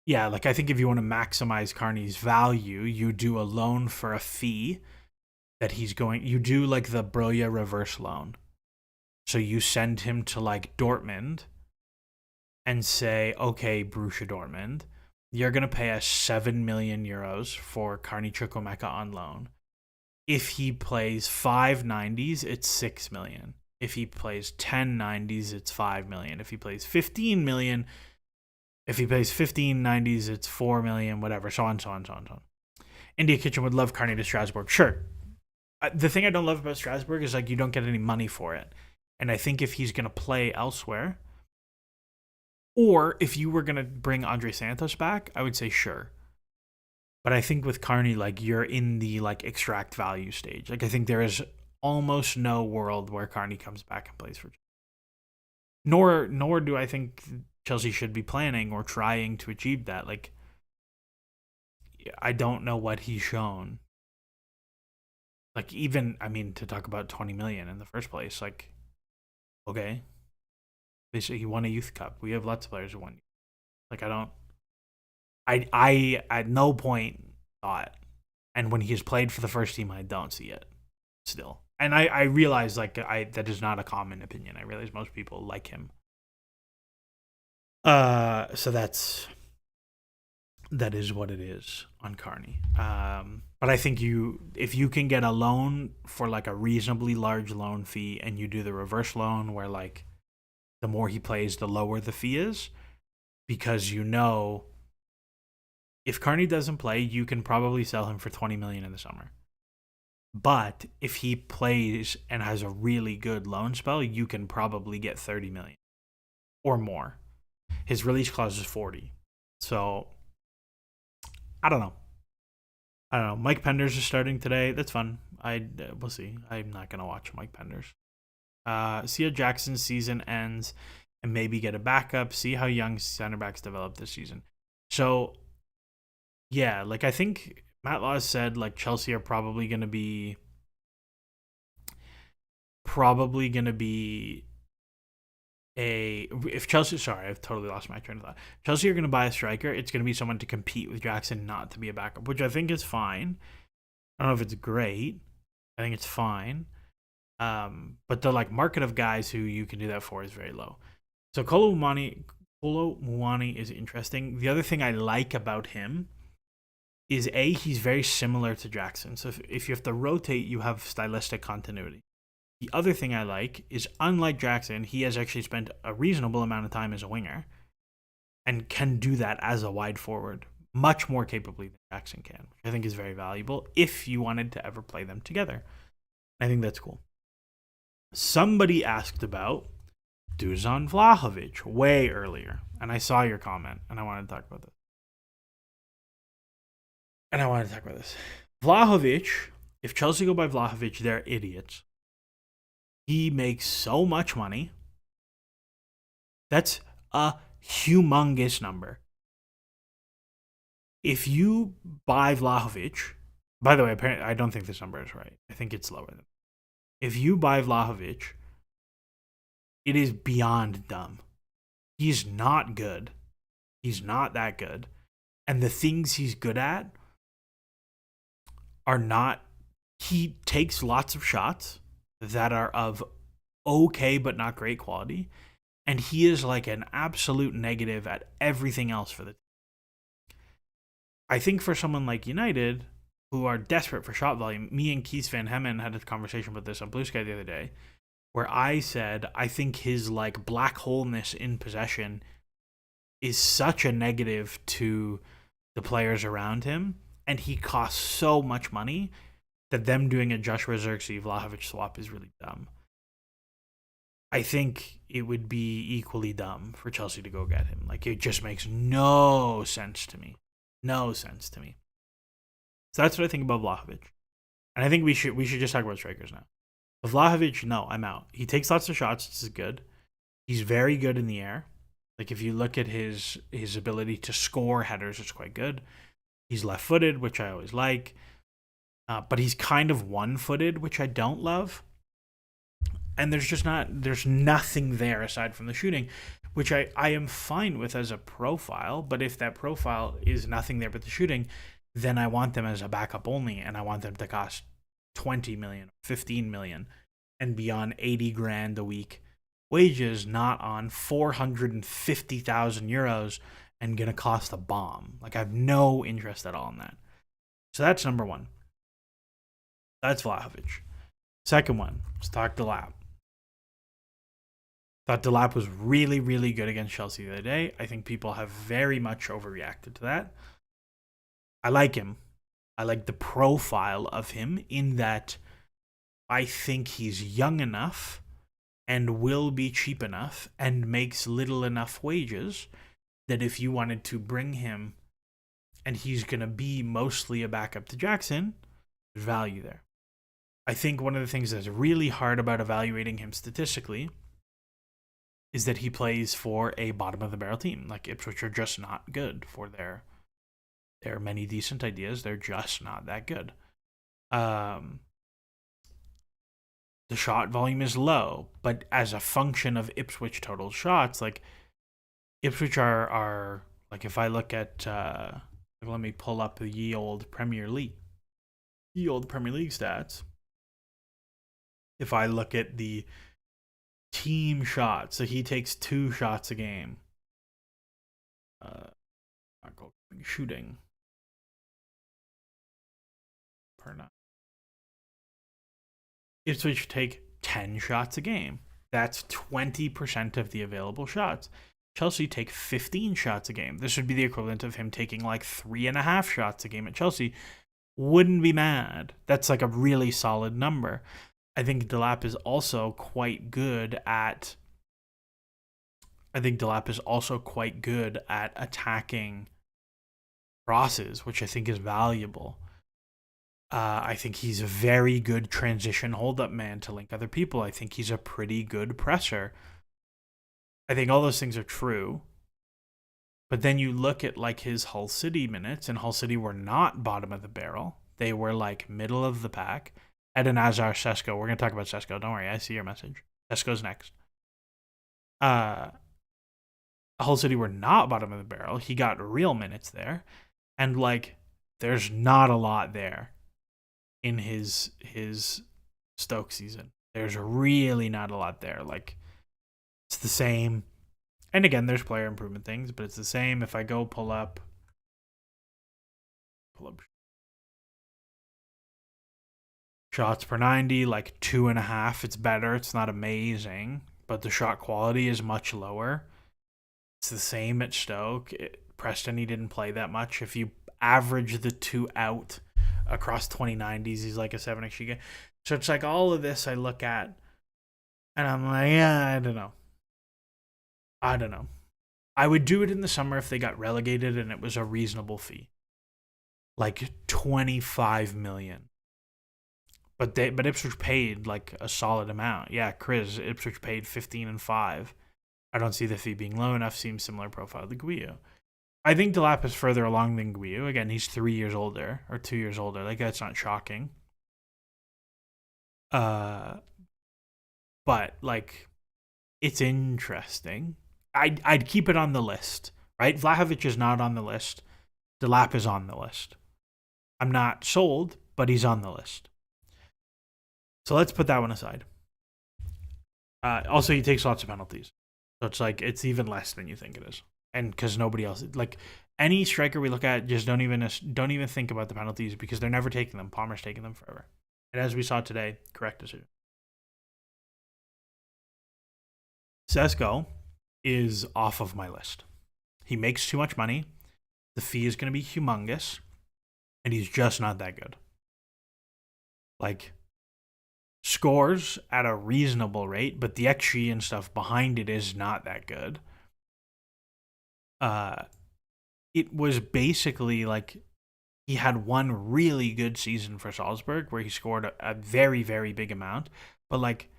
Yeah, like, I think if you want to maximize Carney's value, you do a loan for a fee that you do like the Broja reverse loan. So you send him to like Dortmund and say, okay, Borussia Dortmund, you're going to pay us 7 million euros for Carney Chukwuemeka on loan. If he plays 5 90s, it's 6 million. If he plays 10 90s, it's 5 million. If he plays 15 million, if he plays 15 90s, it's 4 million, whatever, so on, so on, so on, so on. India Kitchen would love Carney to Strasbourg. Sure. The thing I don't love about Strasbourg is, like, you don't get any money for it. And I think if he's going to play elsewhere, or if you were going to bring Andre Santos back, I would say sure. But I think with Carney, like, you're in the, like, extract value stage. Like, I think there is almost no world where Carney comes back and plays for Chelsea. Nor do I think Chelsea should be planning or trying to achieve that. Like, I don't know what he's shown. Like, even, I mean, to talk about 20 million in the first place, like, okay. Basically, he won a youth cup. We have lots of players who won. Like, I at no point thought, and when he's played for the first team, I don't see it still. And I realize, like, that is not a common opinion. I realize most people like him. So that is what it is on Carney. But I think if you can get a loan for, like, a reasonably large loan fee, and you do the reverse loan where, like, the more he plays, the lower the fee is, because if Carney doesn't play, you can probably sell him for 20 million in the summer. But if he plays and has a really good loan spell, you can probably get 30 million or more. His release clause is 40. So I don't know. Mike Penders is starting today. That's fun. We'll see. I'm not gonna watch Mike Penders. See how Jackson's season ends and maybe get a backup. See how young center backs develop this season. So yeah, like, I think Matt Laws said, like, Chelsea are probably gonna be if Chelsea, sorry, I've totally lost my train of thought. Chelsea are going to buy a striker. It's going to be someone to compete with Jackson, not to be a backup, which I think is fine. I don't know if it's great. I think it's fine. But the, like, market of guys who you can do that for is very low. So Kolo Muani is interesting. The other thing I like about him is, he's very similar to Jackson. So if you have to rotate, you have stylistic continuity. The other thing I like is, unlike Jackson, he has actually spent a reasonable amount of time as a winger and can do that as a wide forward much more capably than Jackson can, which I think is very valuable if you wanted to ever play them together. I think that's cool. Somebody asked about Dusan Vlahovic way earlier, and I saw your comment, and I wanted to talk about this. Vlahovic, if Chelsea go by Vlahovic, they're idiots. He makes so much money. That's a humongous number. If you buy Vlahovic, by the way, apparently I don't think this number is right. I think it's lower than. If you buy Vlahovic, it is beyond dumb. He's not good. He's not that good. And the things he's good at are not. He takes lots of shots that are of okay but not great quality, and he is like an absolute negative at everything else for the team. I think for someone like United, who are desperate for shot volume, me and Keith Van Hemmen had a conversation about this on Blue Sky the other day, where I said I think his like black holeness in possession is such a negative to the players around him, and he costs so much money that them doing a Joshua Zirkzee-Vlahovic swap is really dumb. I think it would be equally dumb for Chelsea to go get him. Like, it just makes no sense to me. No sense to me. So that's what I think about Vlahovic. And I think we should just talk about strikers now. But Vlahovic, no, I'm out. He takes lots of shots. This is good. He's very good in the air. Like, if you look at his ability to score headers, it's quite good. He's left-footed, which I always like. But he's kind of one-footed, which I don't love. And there's nothing there aside from the shooting, which I am fine with as a profile. But if that profile is nothing there but the shooting, then I want them as a backup only, and I want them to cost 20 million, 15 million, and be on 80 grand a week wages, not on 450,000 euros and gonna cost a bomb. Like, I have no interest at all in that. So that's number one. That's Vlahovic. Second one, let's talk Delap. Thought Delap was really, really good against Chelsea the other day. I think people have very much overreacted to that. I like him. I like the profile of him in that I think he's young enough and will be cheap enough and makes little enough wages that if you wanted to bring him and he's going to be mostly a backup to Jackson, there's value there. I think one of the things that's really hard about evaluating him statistically is that he plays for a bottom-of-the-barrel team. Like, Ipswich are just not good for their many decent ideas. They're just not that good. The shot volume is low, but as a function of Ipswich total shots, like, Ipswich are like, if I look at, let me pull up the ye old Premier League stats. If I look at the team shots, so he takes 2 shots a game. Shooting per night. Ipswich take 10 shots a game. That's 20% of the available shots. Chelsea take 15 shots a game. This would be the equivalent of him taking like 3.5 shots a game at Chelsea. Wouldn't be mad. That's like a really solid number. I think Delap is also quite good at attacking crosses, which I think is valuable. I think he's a very good transition hold-up man to link other people. I think he's a pretty good presser. I think all those things are true. But then you look at like his Hull City minutes, and Hull City were not bottom of the barrel. They were like middle of the pack. Eden Hazard, Sesko. We're going to talk about Sesko. Don't worry. I see your message. Sesko's next. Hull City were not bottom of the barrel. He got real minutes there. And, like, there's not a lot there in his Stoke season. There's really not a lot there. Like, it's the same. And, again, there's player improvement things, but it's the same. If I go pull up shots per 90, like 2.5. It's better. It's not amazing, but the shot quality is much lower. It's the same at Stoke. Preston, he didn't play that much. If you average the 2 out across 2090s, he's like a 7 XG. So it's like all of this I look at, and I'm like, yeah, I don't know. I would do it in the summer if they got relegated and it was a reasonable fee, like 25 million. But Ipswich paid like a solid amount. Yeah, Chris, Ipswich paid 15 and 5. I don't see the fee being low enough. Seems similar profile to Guiu. I think Delap is further along than Guiu. Again, he's 3 years older or 2 years older. Like, that's not shocking. But like, it's interesting. I'd keep it on the list, right? Vlahovic is not on the list. Delap is on the list. I'm not sold, but he's on the list. So let's put that one aside. Also, he takes lots of penalties. So it's like, it's even less than you think it is. And because nobody else, like any striker we look at, just don't even think about the penalties because they're never taking them. Palmer's taking them forever. And as we saw today, correct decision. Sesko is off of my list. He makes too much money. The fee is going to be humongous. And he's just not that good. Like, scores at a reasonable rate, but the XG and stuff behind it is not that good. It was basically like he had one really good season for Salzburg where he scored a very, very big amount, but like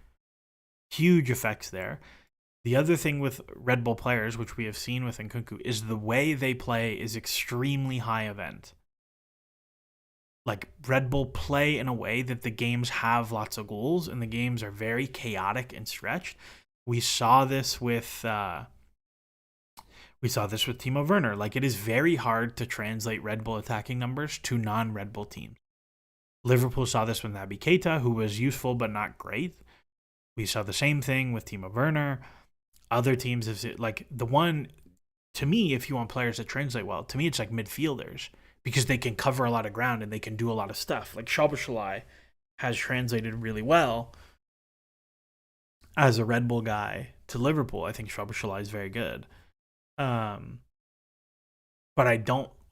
huge effects there. The other thing with Red Bull players, which we have seen with Nkunku, is the way they play is extremely high event. Like, Red Bull play in a way that the games have lots of goals and the games are very chaotic and stretched. We saw this with Timo Werner. Like, it is very hard to translate Red Bull attacking numbers to non-Red Bull teams. Liverpool saw this with Naby Keita, who was useful but not great. We saw the same thing with Timo Werner. Other teams have, like, the one, to me, if you want players that translate well, to me it's like midfielders because they can cover a lot of ground and they can do a lot of stuff. Like Szoboszlai has translated really well as a Red Bull guy to Liverpool. I think Szoboszlai is very good. But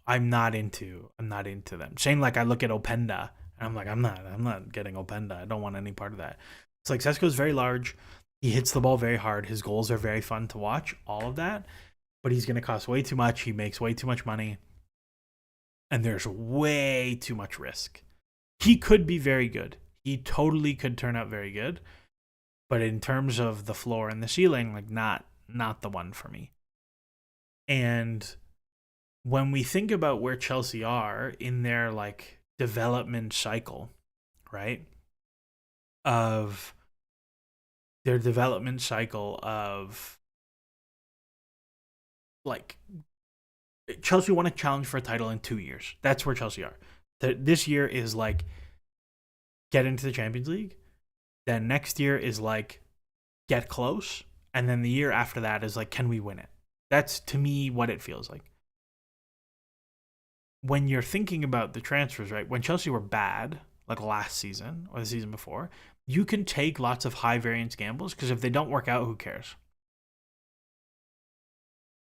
I'm not into them. Same like I look at Openda and I'm like, I'm not getting Openda. I don't want any part of that. It's like Sesko's very large. He hits the ball very hard. His goals are very fun to watch, all of that. But he's going to cost way too much. He makes way too much money. And there's way too much risk. He could be very good. He totally could turn out very good. But in terms of the floor and the ceiling, like not the one for me. And when we think about where Chelsea are in their like development cycle, right? Of their development cycle of like Chelsea won a challenge for a title in 2 years. That's where Chelsea are. This year is like get into the Champions League. Then next year is like get close. And then the year after that is like, can we win it? That's to me what it feels like. When you're thinking about the transfers, right? When Chelsea were bad, like last season or the season before, you can take lots of high variance gambles because if they don't work out, who cares?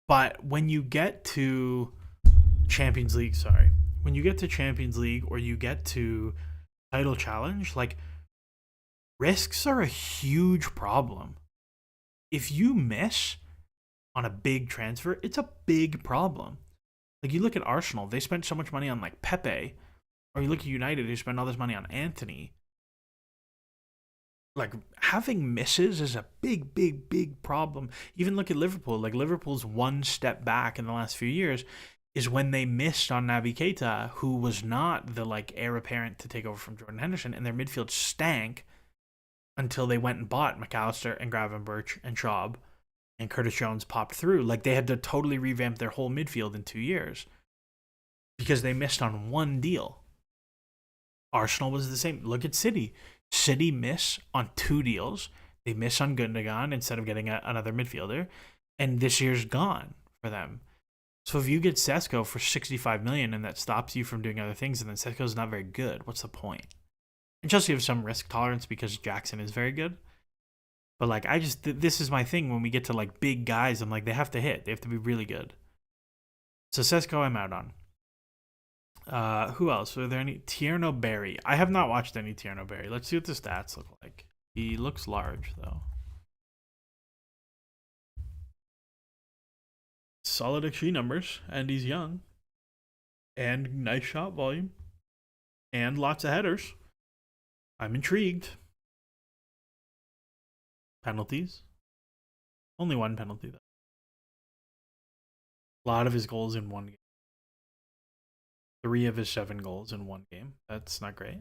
But when you get to Champions League, when you get to Champions League or you get to title challenge, like risks are a huge problem. If you miss on a big transfer, it's a big problem. Like you look at Arsenal, they spent so much money on like Pepe, or you look at United, who spent all this money on Anthony. Like having misses is a big, big, big problem. Even look at Liverpool. Like Liverpool's one step back in the last few years is when they missed on Naby Keita, who was not the like heir apparent to take over from Jordan Henderson, and their midfield stank until they went and bought McAllister and Gravenberch and Schaub, and Curtis Jones popped through. Like they had to totally revamp their whole midfield in 2 years because they missed on one deal. Arsenal was the same. Look at City. City miss on 2 deals. They miss on Gundogan instead of getting another midfielder, and this year's gone for them. So if you get Sesko for 65 million and that stops you from doing other things, and then Sesko's not very good, what's the point? And Chelsea have some risk tolerance because Jackson is very good. But like this is my thing when we get to like big guys, I'm like they have to hit. They have to be really good. So Sesko I'm out on. Who else? Are there any? Tierno Berry. I have not watched any Tierno Berry. Let's see what the stats look like. He looks large, though. Solid XG numbers, and he's young. And nice shot volume. And lots of headers. I'm intrigued. Penalties. Only one penalty, though. A lot of his goals in one game. 3 of his 7 goals in one game. That's not great.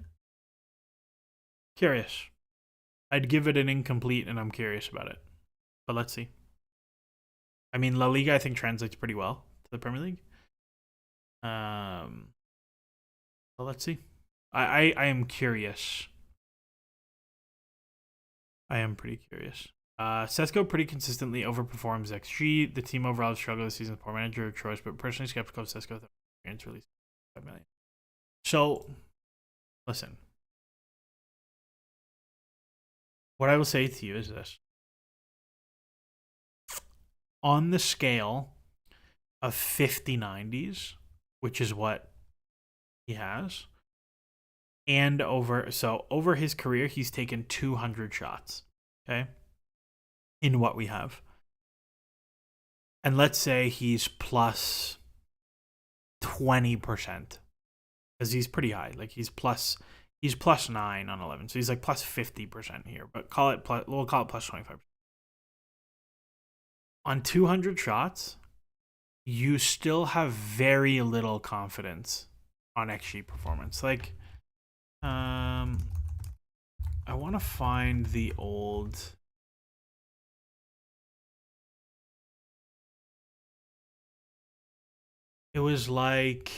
Curious. I'd give it an incomplete, and I'm curious about it. But let's see. I mean, La Liga, I think, translates pretty well to the Premier League. But let's see. I am curious. I am pretty curious. Sesko pretty consistently overperforms XG. The team overall struggled this season with poor manager choice, but personally skeptical of Sesko experience release 5 million. So, listen. What I will say to you is this. On the scale of 50/90s, which is what he has, and over his career, he's taken 200 shots, okay, in what we have. And let's say he's plus 20%, because he's pretty high. Like he's plus 9 on 11, so he's like plus 50% here. But we'll call it plus 25%. On 200 shots, you still have very little confidence on XG performance. Like, I want to find the old. It was like.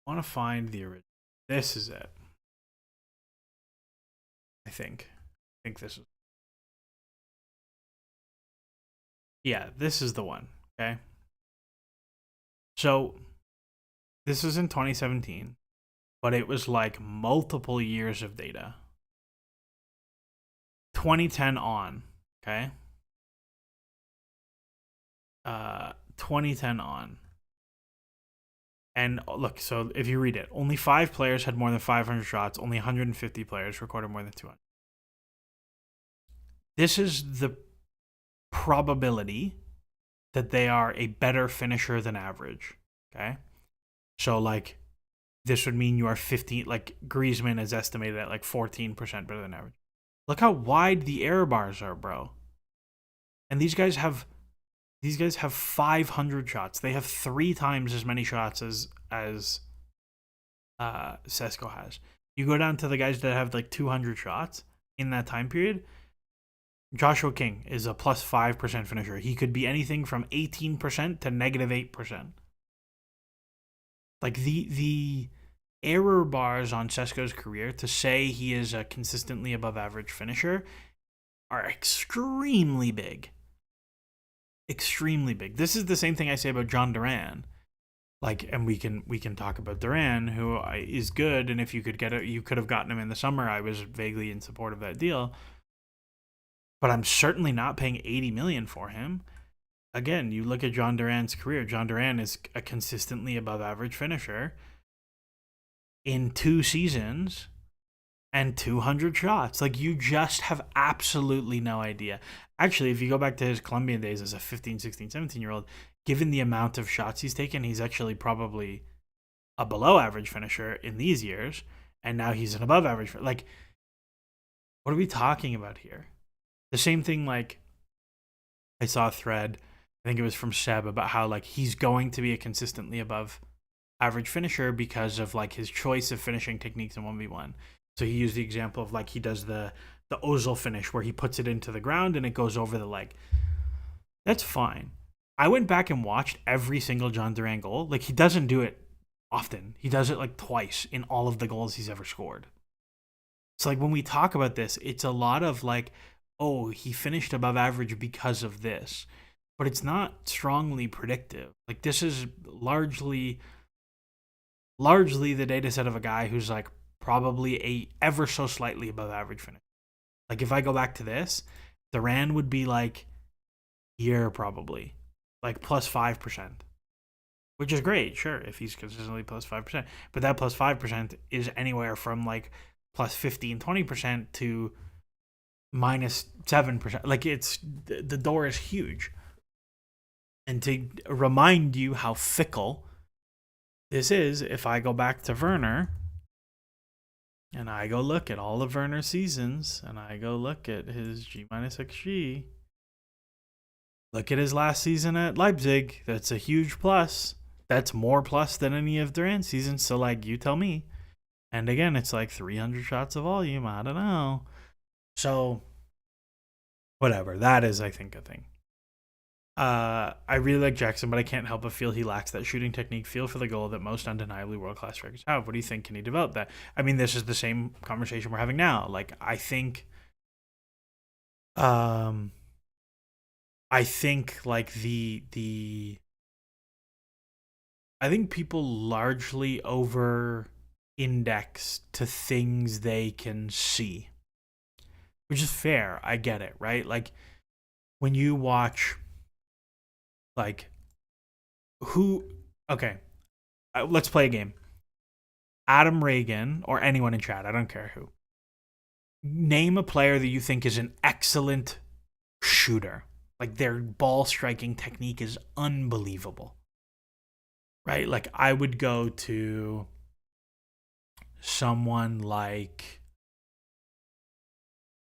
I want to find the original. This is it. I think this is. Yeah, this is the one. Okay. So, this was in 2017, but it was like multiple years of data. 2010 on. Okay. 2010 on. And look, so if you read it, only 5 players had more than 500 shots. Only 150 players recorded more than 200. This is the probability that they are a better finisher than average. Okay? So, like, this would mean you are 15, like, Griezmann is estimated at like 14% better than average. Look how wide the error bars are, bro. And these guys have 500 shots. They have 3 times as many shots as Sesko has. You go down to the guys that have like 200 shots in that time period. Joshua King is a plus 5% finisher. He could be anything from 18% to negative 8%. Like the error bars on Sesko's career to say he is a consistently above average finisher are extremely big. Extremely big. This is the same thing I say about John Duran. Like, and we can talk about Duran, who is good, and if you could get it, you could have gotten him in the summer. I was vaguely in support of that deal, but I'm certainly not paying 80 million for him. Again, you look at John Duran's career. John Duran is a consistently above average finisher in 2 seasons and 200 shots. Like, you just have absolutely no idea. Actually, if you go back to his Colombian days as a 15, 16, 17-year-old, given the amount of shots he's taken, he's actually probably a below average finisher in these years, and now he's an above average. Like, what are we talking about here? The same thing, like, I saw a thread, I think it was from Seb, about how, like, he's going to be a consistently above average finisher because of, like, his choice of finishing techniques in 1v1. So he used the example of, like, he does the Ozil finish where he puts it into the ground and it goes over the leg. That's fine. I went back and watched every single John Duran goal. Like, he doesn't do it often. He does it like twice in all of the goals he's ever scored. So, like, when we talk about this, it's a lot of like, oh, he finished above average because of this. But it's not strongly predictive. Like, this is largely the data set of a guy who's like probably a ever so slightly above average finish. Like, if I go back to this, Duran would be like here probably like plus 5%, which is great, sure, if he's consistently plus 5%. But that plus 5% is anywhere from like plus 15, 20% to minus 7%. Like, it's the door is huge. And to remind you how fickle this is, if I go back to Werner and I go look at all of Werner's seasons and I go look at his G minus XG, look at his last season at Leipzig. That's a huge plus. That's more plus than any of Duran's seasons. So, like, you tell me. And again, it's like 300 shots of volume. I don't know. So, whatever. That is, I think, a thing. I really like Jackson, but I can't help but feel he lacks that shooting technique, feel for the goal that most undeniably world-class strikers have. What do you think? Can he develop that? I mean, this is the same conversation we're having now. Like, um, I think like I think people largely over index to things they can see, which is fair. I get it, right? Like when you watch, like, who, okay, let's play a game. Adam Reagan or anyone in chat, I don't care who. Name a player that you think is an excellent shooter. Like their ball striking technique is unbelievable. Right? Like I would go to someone like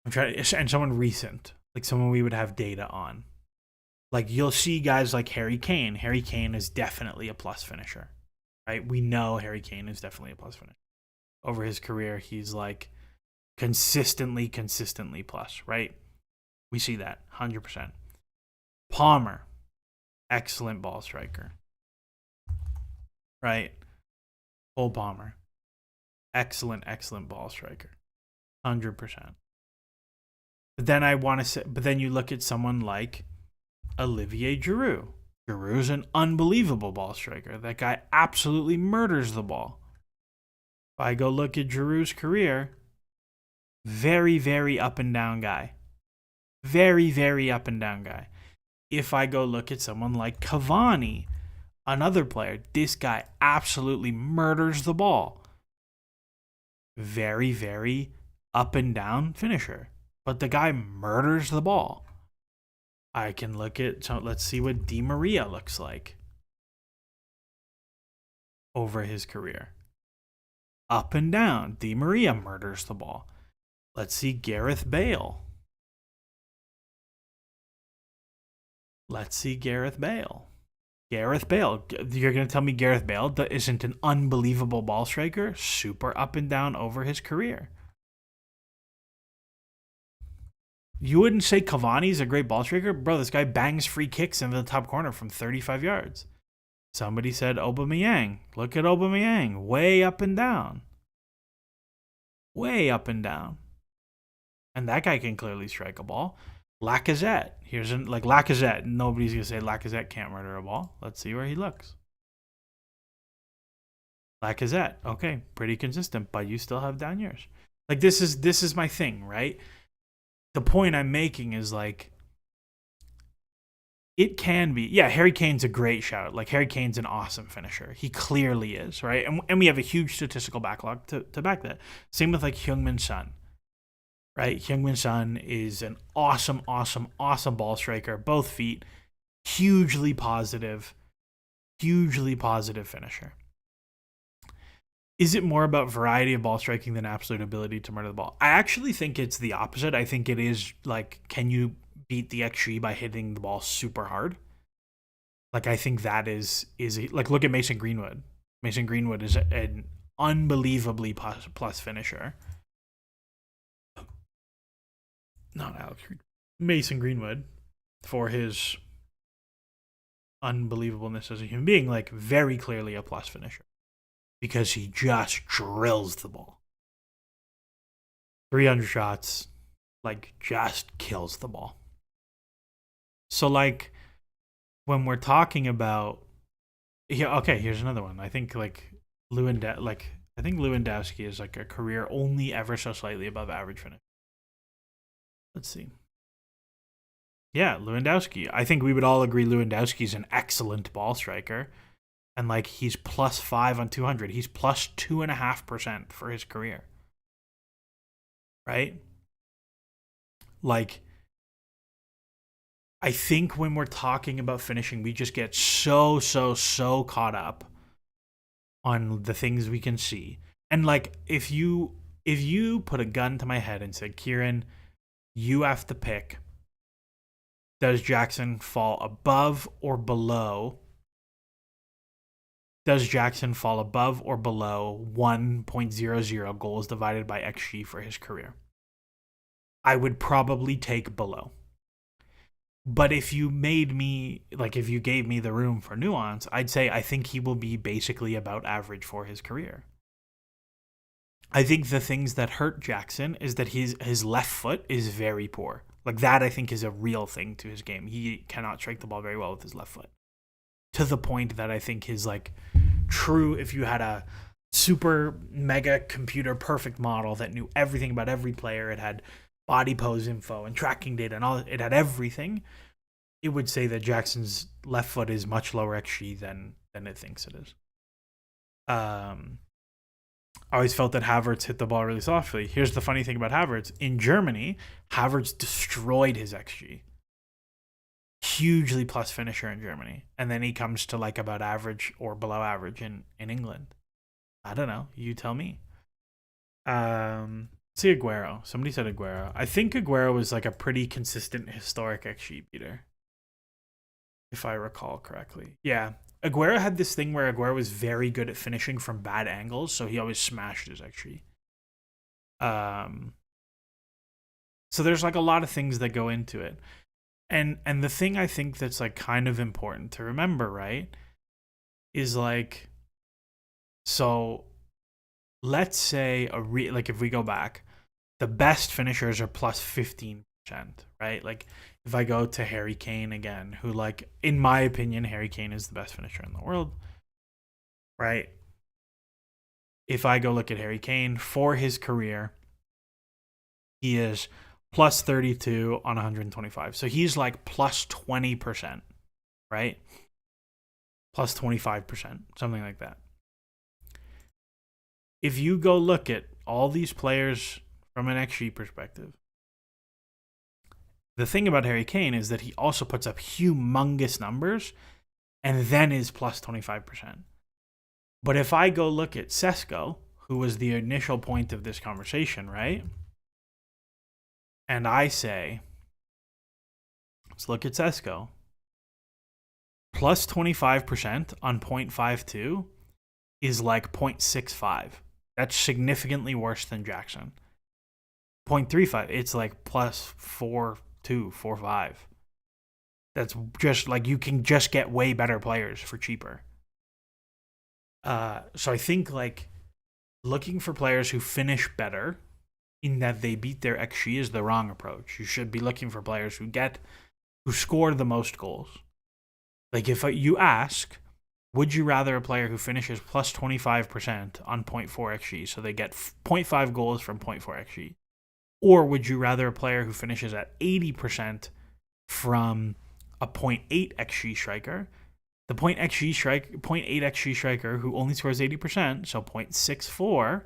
and someone recent, like someone we would have data on. Like you'll see guys like Harry Kane. Harry Kane is definitely a plus finisher. Right? We know Harry Kane is definitely a plus finisher. Over his career, he's like consistently plus, right? We see that 100%. Palmer, excellent ball striker. Right? Cole Palmer, excellent ball striker. 100%. But then you look at someone like Olivier Giroud. Giroud's an unbelievable ball striker. That guy absolutely murders the ball. If I go look at Giroud's career, very, very up and down guy. Very, very up and down guy. If I go look at someone like Cavani, another player, this guy absolutely murders the ball. Very, very up and down finisher. But the guy murders the ball. I can look at, so let's see what Di Maria looks like over his career. Up and down. Di Maria murders the ball. Let's see Gareth Bale. Gareth Bale. You're going to tell me Gareth Bale isn't an unbelievable ball striker? Super up and down over his career. You wouldn't say Cavani's a great ball striker? Bro, this guy bangs free kicks into the top corner from 35 yards. Somebody said Aubameyang. Look at Aubameyang. Way up and down. Way up and down. And that guy can clearly strike a ball. Lacazette. Lacazette. Nobody's going to say Lacazette can't murder a ball. Let's see where he looks. Lacazette. Okay, pretty consistent, but you still have down years. Like this is my thing, right? The point I'm making is like it can be. Yeah, Harry Kane's a great shout. Like Harry Kane's an awesome finisher. He clearly is, right? And we have a huge statistical backlog to back that. Same with like Heung-min Son. Right? Heung-min Son is an awesome ball striker. Both feet. Hugely positive finisher. Is it more about variety of ball striking than absolute ability to murder the ball? I actually think it's the opposite. I think it is like, can you beat the XG by hitting the ball super hard? Like, I think that is like, look at Mason Greenwood. Mason Greenwood is an unbelievably plus finisher. Not Alex Greenwood. Mason Greenwood, for his unbelievableness as a human being, like very clearly a plus finisher. Because he just drills the ball. 300 shots, like just kills the ball. So like when we're talking about, here's another one. I think like Lewandowski is like a career only ever so slightly above average finish. Let's see. Yeah, Lewandowski. I think we would all agree Lewandowski's an excellent ball striker. And like he's +5 on 200. He's +2.5% for his career. Right? Like, I think when we're talking about finishing, we just get so caught up on the things we can see. And like if you put a gun to my head and said, Kieran, you have to pick, does Jackson fall above or below? Does Jackson fall above or below 1.00 goals divided by XG for his career? I would probably take below. But if you made me, like, if you gave me the room for nuance, I'd say I think he will be basically about average for his career. I think the things that hurt Jackson is that his left foot is very poor. Like, that I think is a real thing to his game. He cannot strike the ball very well with his left foot. To the point that I think his, like, true, if you had a super mega computer perfect model that knew everything about every player, it had body pose info and tracking data and all, it had everything, it would say that Jackson's left foot is much lower XG than it thinks it is. I always felt that Havertz hit the ball really softly. Here's the funny thing about Havertz. In Germany, Havertz destroyed his XG. Hugely plus finisher in Germany. And then he comes to like about average or below average in England. I don't know. You tell me. See Aguero. Somebody said Aguero. I think Aguero was like a pretty consistent historic XG beater, if I recall correctly. Yeah. Aguero had this thing where Aguero was very good at finishing from bad angles, so he always smashed his XG. So there's like a lot of things that go into it. And the thing I think that's like kind of important to remember, right, is like, so let's say like if we go back, the best finishers are plus 15%, right? Like if I go to Harry Kane again, who, like, in my opinion, Harry Kane is the best finisher in the world, right? If I go look at Harry Kane for his career, he is plus 32 on 125. So he's like plus 20%, right? Plus 25%, something like that. If you go look at all these players from an XG perspective, the thing about Harry Kane is that he also puts up humongous numbers and then is plus 25%. But if I go look at Sesko, who was the initial point of this conversation, right? And I say, let's look at Sesko. Plus 25% on 0.52 is like 0.65. That's significantly worse than Jackson. 0.35, it's like plus 4.2, 4.5. That's just like, you can just get way better players for cheaper. So I think like looking for players who finish better in that they beat their XG is the wrong approach. You should be looking for players who score the most goals. Like if you ask, would you rather a player who finishes plus 25% on 0.4 XG, so they get 0.5 goals from 0.4 XG? Or would you rather a player who finishes at 80% from a 0.8 XG striker? The 0.8 XG striker who only scores 80%, so 0.64,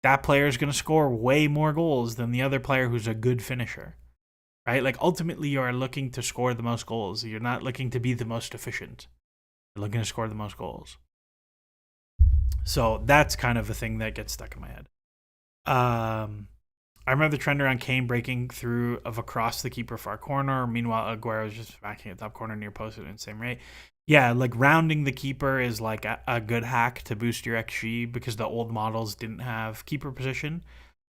that player is going to score way more goals than the other player who's a good finisher, right? Like ultimately you are looking to score the most goals. You're not looking to be the most efficient. You're looking to score the most goals. So that's kind of a thing that gets stuck in my head. I remember the trend around Kane breaking through of across the keeper far corner. Meanwhile, Aguero is just smacking at top corner near post at the same rate. Yeah, like rounding the keeper is like a good hack to boost your XG because the old models didn't have keeper position.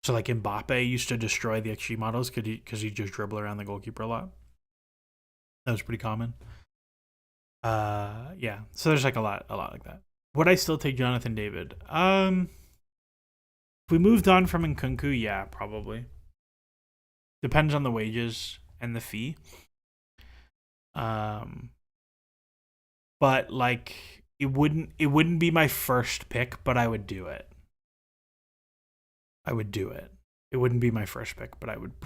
So like Mbappe used to destroy the XG models because he just dribble around the goalkeeper a lot. That was pretty common. Yeah, so there's like a lot like that. Would I still take Jonathan David? If we moved on from Nkunku, yeah, probably. Depends on the wages and the fee. But like it wouldn't be my first pick, but I would do it. It wouldn't be my first pick, but I would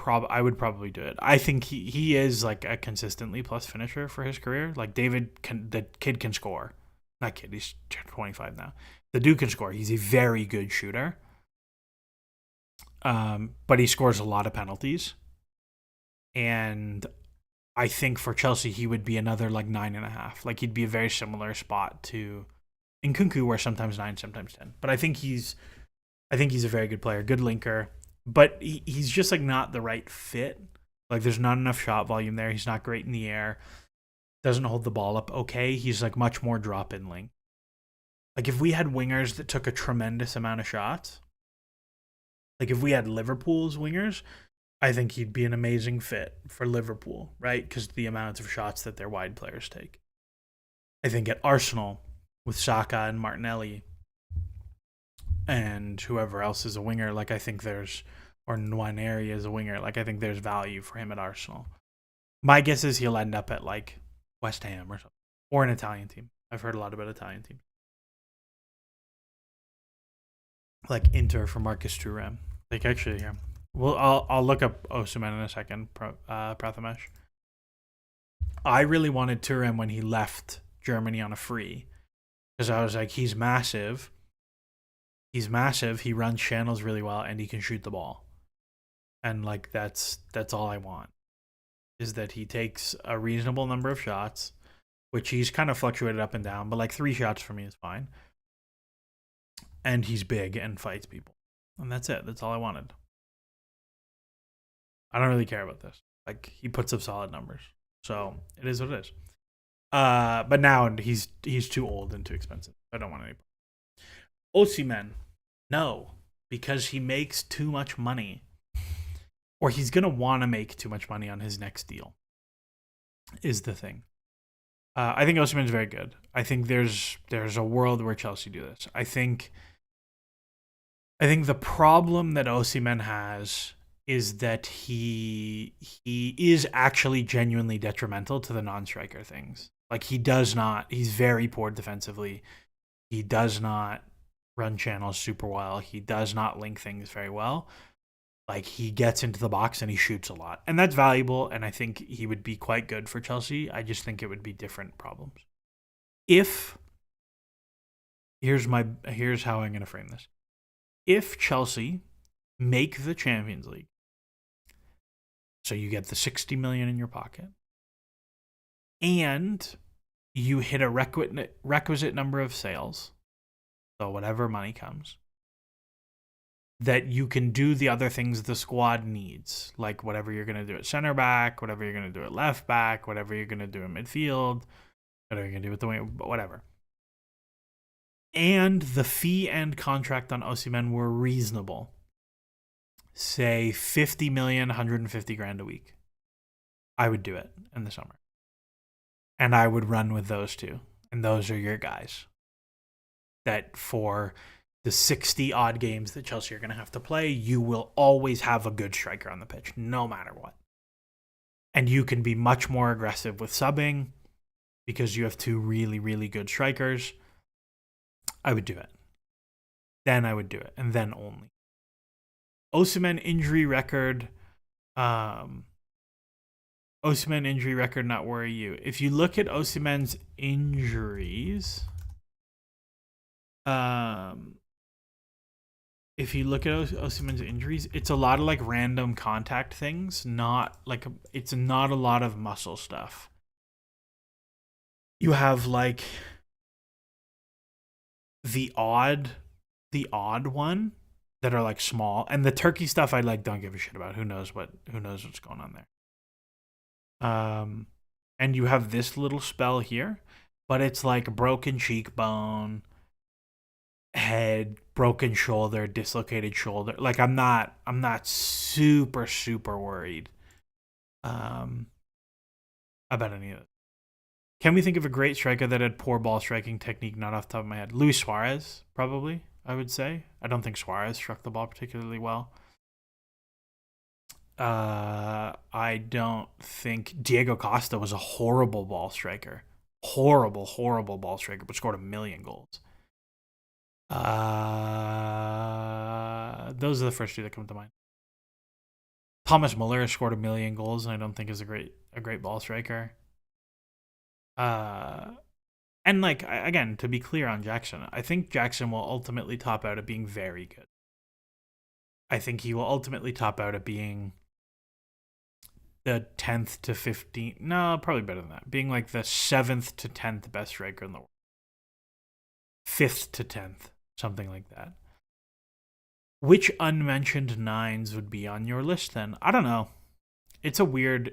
probably do it. I think he is like a consistently plus finisher for his career. Like the kid can score. Not kid, he's 25 now. The dude can score. He's a very good shooter. But he scores a lot of penalties. And I think for Chelsea, he would be another like 9.5. Like he'd be a very similar spot to Nkunku, where sometimes 9, sometimes 10. But I think he's a very good player, good linker. But he's just like not the right fit. Like there's not enough shot volume there. He's not great in the air. Doesn't hold the ball up okay. He's like much more drop in link. Like if we had wingers that took a tremendous amount of shots, like if we had Liverpool's wingers, I think he'd be an amazing fit for Liverpool, right? Because the amount of shots that their wide players take. I think at Arsenal, with Saka and Martinelli and whoever else is a winger, like I think there's, or Nwaneri is a winger, like I think there's value for him at Arsenal. My guess is he'll end up at like West Ham or something, or an Italian team. I've heard a lot about Italian teams, like Inter for Marcus Thuram. Like actually, yeah. Well, I'll look up Osimhen in a second, Prathamesh. I really wanted Thuram when he left Germany on a free, because I was like, he's massive. He's massive. He runs channels really well, and he can shoot the ball. And like that's all I want, is that he takes a reasonable number of shots, which he's kind of fluctuated up and down, but like 3 shots for me is fine. And he's big and fights people. And that's it. That's all I wanted. I don't really care about this. Like, he puts up solid numbers. So it is what it is. But now he's too old and too expensive. I don't want any. Osimhen, no, because he makes too much money. Or he's going to want to make too much money on his next deal, is the thing. I think Osimhen's very good. I think there's a world where Chelsea do this. I think the problem that Osimhen has is that he is actually genuinely detrimental to the non-striker things. Like, he's very poor defensively. He does not run channels super well. He does not link things very well. Like, he gets into the box and he shoots a lot. And that's valuable, and I think he would be quite good for Chelsea. I just think it would be different problems. Here's how I'm going to frame this. If Chelsea make the Champions League, so you get the 60 million in your pocket, and you hit a requisite number of sales, so whatever money comes, that you can do the other things the squad needs, like whatever you're going to do at center back, whatever you're going to do at left back, whatever you're going to do in midfield, whatever you're going to do with the wing, whatever. And the fee and contract on Osimhen were reasonable. Say 50 million, 150 grand a week. I would do it in the summer. And I would run with those two. And those are your guys. That for the 60 odd games that Chelsea are going to have to play, you will always have a good striker on the pitch, no matter what. And you can be much more aggressive with subbing because you have 2 really, really good strikers. I would do it. Then I would do it. And then only. Osimhen injury record. Osimhen injury record not worry you. If you look at Osimhen's injuries, it's a lot of like random contact things, it's not a lot of muscle stuff. You have like the odd one that are like small, and the turkey stuff I like don't give a shit about. Who knows what's going on there. And you have this little spell here, but it's like broken cheekbone, head, broken shoulder, dislocated shoulder. Like, I'm not super worried about any of it. Can we think of a great striker that had poor ball striking technique? Not off the top of my head. Luis Suarez, probably, I would say. I don't think Suarez struck the ball particularly well. I don't think Diego Costa was a horrible ball striker. Horrible ball striker, but scored 1 million goals. Those are the first 2 that come to mind. Thomas Muller scored 1 million goals, and I don't think is a great ball striker. And like, again, to be clear on Jackson, I think Jackson will ultimately top out at being very good. I think he will ultimately top out at being the 10th to 15th. No, probably better than that. Being like the 7th to 10th best striker in the world. 5th to 10th, something like that. Which unmentioned 9s would be on your list then? I don't know. It's a weird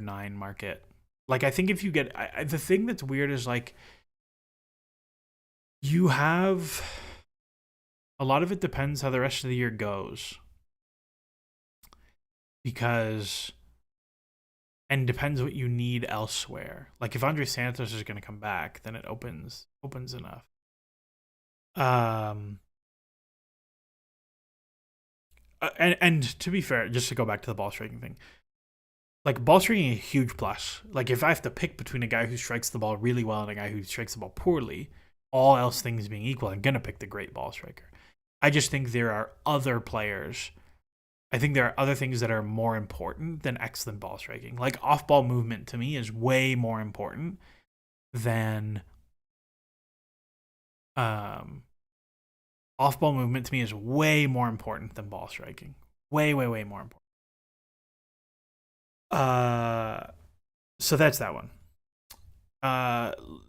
9 market. Like, I think if you get... the thing that's weird is, like, you have... A lot of it depends how the rest of the year goes. because and depends what you need elsewhere. Like if Andre Santos is going to come back, then it opens enough. And to be fair, just to go back to the ball striking thing, like ball striking is a huge plus. Like if I have to pick between a guy who strikes the ball really well and a guy who strikes the ball poorly, all else things being equal, I'm gonna pick the great ball striker. I just think there are other players. I think there are other things that are more important than excellent ball striking. Like off ball movement to me is way more important than off ball movement to me is way more important than ball striking. Way more important. So that's that one.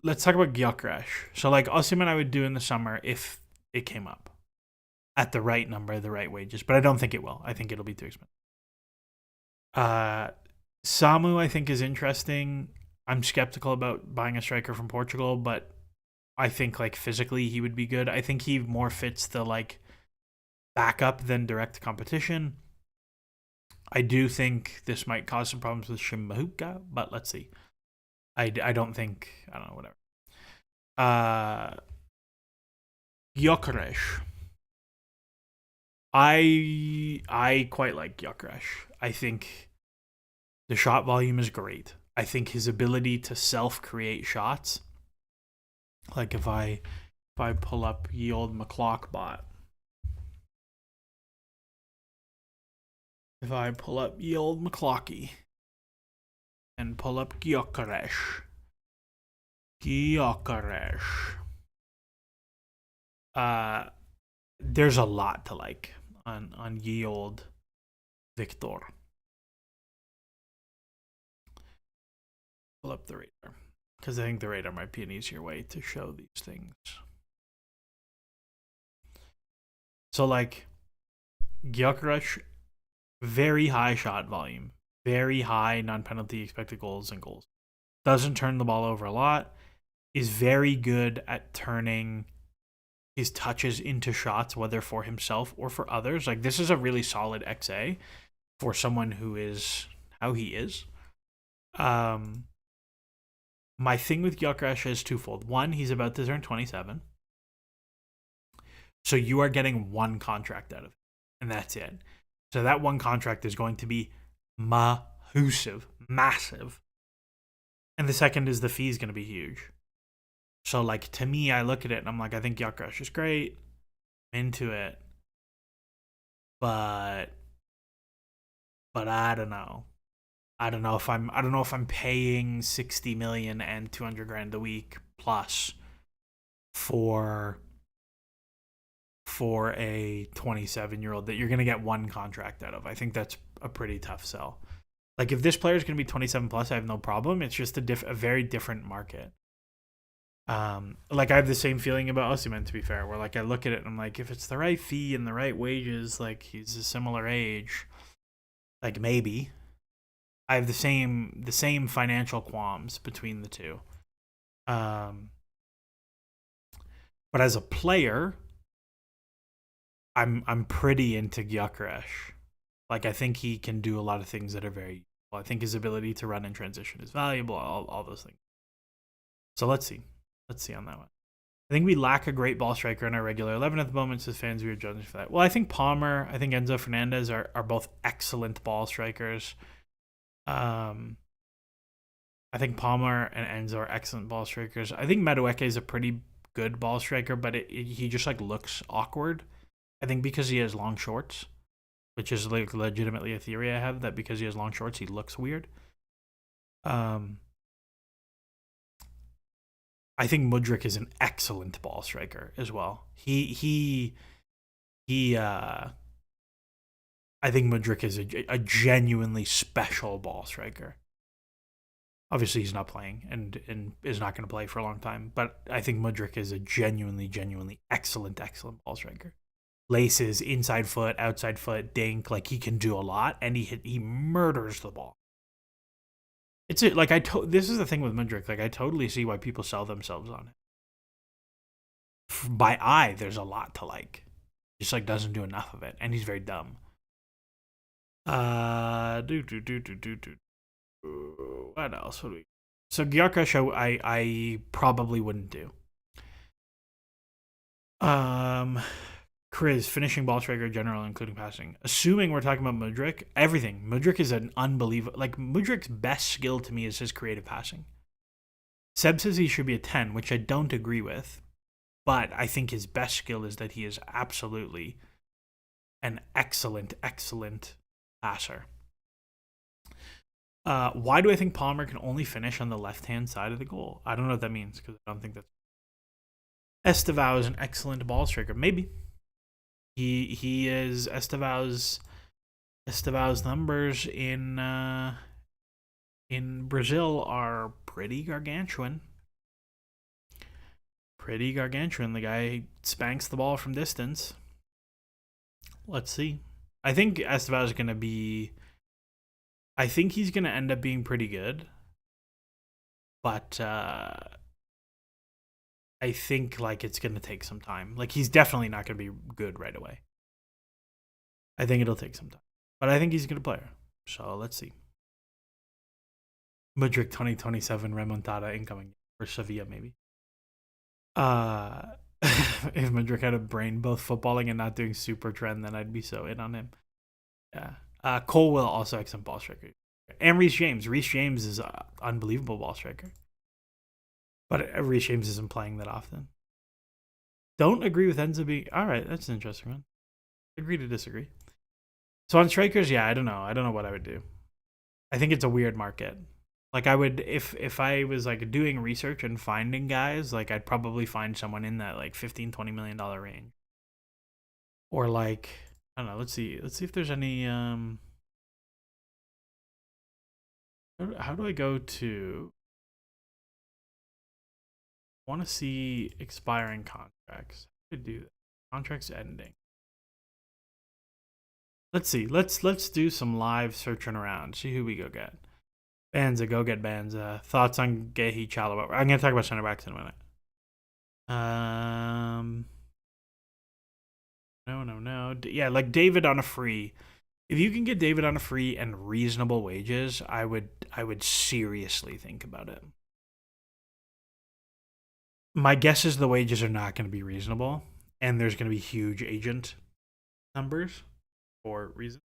Let's talk about Gyökeres. So like Osimhen I would do in the summer if it came up at the right number, the right wages, but I don't think it will. I think it'll be too expensive. Samu I think is interesting. I'm skeptical about buying a striker from Portugal, but I think like physically he would be good. I think he more fits the like backup than direct competition. I do think this might cause some problems with Shimahuka, but let's see. I don't think, I don't know, whatever. Gyökeres. I quite like Gyökeres. I think the shot volume is great. I think his ability to self-create shots, like if I pull up ye old McClockbot, if I pull up ye old McClocky and pull up Gyökeres, there's a lot to like on ye old Victor. Pull up the radar, because I think the radar might be an easier way to show these things. So like Gyökeres, very high shot volume, very high non-penalty expected goals and goals. Doesn't turn the ball over a lot. Is very good at turning his touches into shots, whether for himself or for others. Like this is a really solid XA for someone who is how he is. My thing with Gyökeres is twofold. One, he's about to turn 27. So you are getting one contract out of it, and that's it. So that one contract is going to be massive. And the second is the fee is going to be huge. So like to me, I look at it and I'm like, I think Gyökeres is great. I'm into it. But I don't know. I don't know if I'm paying 60 million and 200 grand a week plus for a 27-year-old that you're going to get one contract out of. I think that's a pretty tough sell. Like if this player is going to be 27 plus, I have no problem. It's just a very different market. Like I have the same feeling about Osimhen, to be fair, where like I look at it and I'm like, if it's the right fee and the right wages, like he's a similar age, like maybe. I have the same financial qualms between the two. But as a player, I'm pretty into Gyökeres. Like I think he can do a lot of things that are very useful. I think his ability to run in transition is valuable, all those things. So let's see on that one. I think we lack a great ball striker in our regular 11 at the moment, so as fans we are judging for that. Well, I think Palmer, I think Enzo Fernandez are both excellent ball strikers. I think Palmer and Enzo are excellent ball strikers. I think Madueke is a pretty good ball striker, but he just like looks awkward. I think because he has long shorts, which is like legitimately a theory I have, that because he has long shorts, he looks weird. I think Mudryk is an excellent ball striker as well. I think Mudryk is a genuinely special ball striker. Obviously, he's not playing and is not going to play for a long time. But I think Mudryk is a genuinely excellent ball striker. Laces, inside foot, outside foot, dink. Like he can do a lot, and he murders the ball. It's like this is the thing with Mudryk. Like I totally see why people sell themselves on it. By eye, there's a lot to like. Just like doesn't do enough of it, and he's very dumb. Do do do do do do. What else would we? So Gyökeres, I probably wouldn't do. Chris, finishing ball striker, general, including passing. Assuming we're talking about Mudryk, everything. Mudryk is an unbelievable. Like Mudryk's best skill to me is his creative passing. Seb says he should be a 10, which I don't agree with, but I think his best skill is that he is absolutely an excellent, excellent passer. Why do I think Palmer can only finish on the left-hand side of the goal? I don't know what that means because I don't think that's. Estevao is an excellent ball striker. Maybe he is Estevao's numbers in Brazil are pretty gargantuan. Pretty gargantuan. The guy spanks the ball from distance. Let's see. I think Estevao is going to be. I think he's going to end up being pretty good. But I think like it's going to take some time. Like he's definitely not going to be good right away. I think it'll take some time. But I think he's a good player. So let's see. Mudryk 2027 remontada incoming for Sevilla maybe. If Mudryk had a brain both footballing and not doing super trend, then I'd be so in on him. Yeah. Cole will also excellent ball striker. And Reece James. Reece James is an unbelievable ball striker. But Reece James isn't playing that often. Don't agree with Enzo being... All right, that's an interesting one. Agree to disagree. So on strikers, yeah, I don't know. I don't know what I would do. I think it's a weird market. Like I would, if I was like doing research and finding guys, like I'd probably find someone in that like $15-20 million range. Or like, I don't know, let's see if there's any, how do I go to, I want to see expiring contracts. How do I do that? Contracts ending. Let's see, let's do some live searching around, see who we go get. Banza, go get Banza. Thoughts on Gehi Chalobah? I'm going to talk about center backs in a minute. No. Yeah, like David on a free. If you can get David on a free and reasonable wages, I would seriously think about it. My guess is the wages are not going to be reasonable, and there's going to be huge agent numbers for reasons.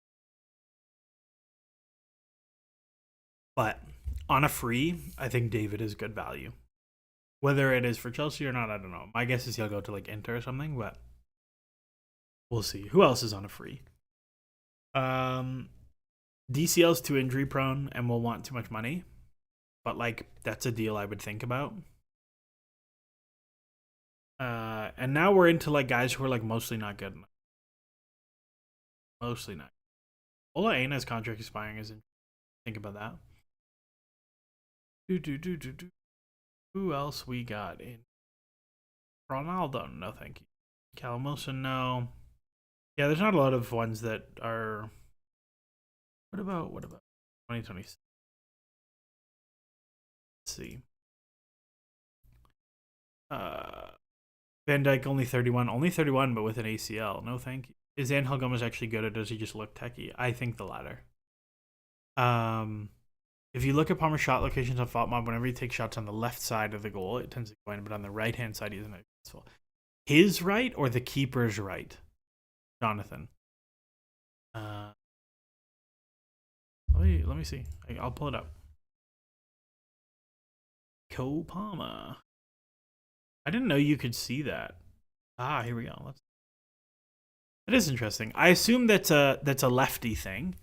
But on a free, I think David is good value. Whether it is for Chelsea or not, I don't know. My guess is he'll go to like Inter or something, but we'll see. Who else is on a free? DCL's too injury prone and will want too much money, but like that's a deal I would think about. And now we're into like guys who are like mostly not good enough. Mostly not. Ola Aina's contract expiring is. Think about that. Do. Who else we got in? Ronaldo, no thank you. Callum Wilson, no. Yeah, there's not a lot of ones that are. What about 2026? Let's see. Van Dijk only 31, but with an ACL. No thank you. Is Angel Gomez actually good, or does he just look techie? I think the latter. If you look at Palmer's shot locations on FotMob, whenever he takes shots on the left side of the goal, it tends to go in, but on the right-hand side, he isn't successful. His right or the keeper's right? Jonathan. Let me see. I'll pull it up. Cole Palmer. I didn't know you could see that. Ah, here we go. That is interesting. I assume that's a lefty thing.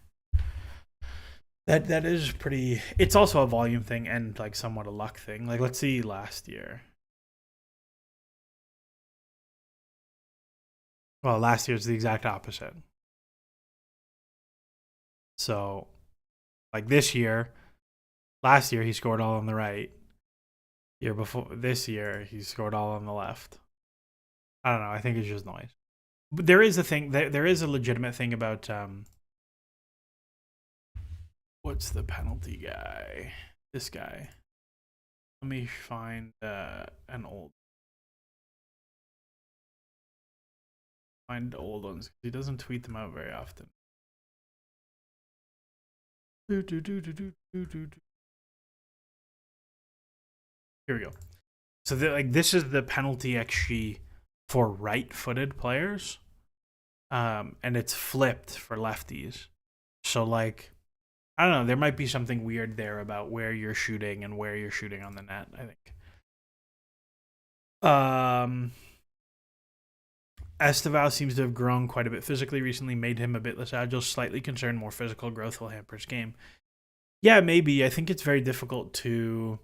That is pretty. It's also a volume thing and like somewhat a luck thing. Like let's see last year. Well, last year's the exact opposite. So, like this year, last year he scored all on the right. Year before this year he scored all on the left. I don't know. I think it's just noise. But there is a thing. There is a legitimate thing about what's the penalty guy? This guy. Let me find an old. Find old ones. He doesn't tweet them out very often. Here we go. So this is the penalty XG for right-footed players, and it's flipped for lefties. So like, I don't know, there might be something weird there about where you're shooting and where you're shooting on the net, I think. Estevao seems to have grown quite a bit physically recently, made him a bit less agile, slightly concerned more physical growth will hamper his game. Yeah, maybe. I think it's very difficult to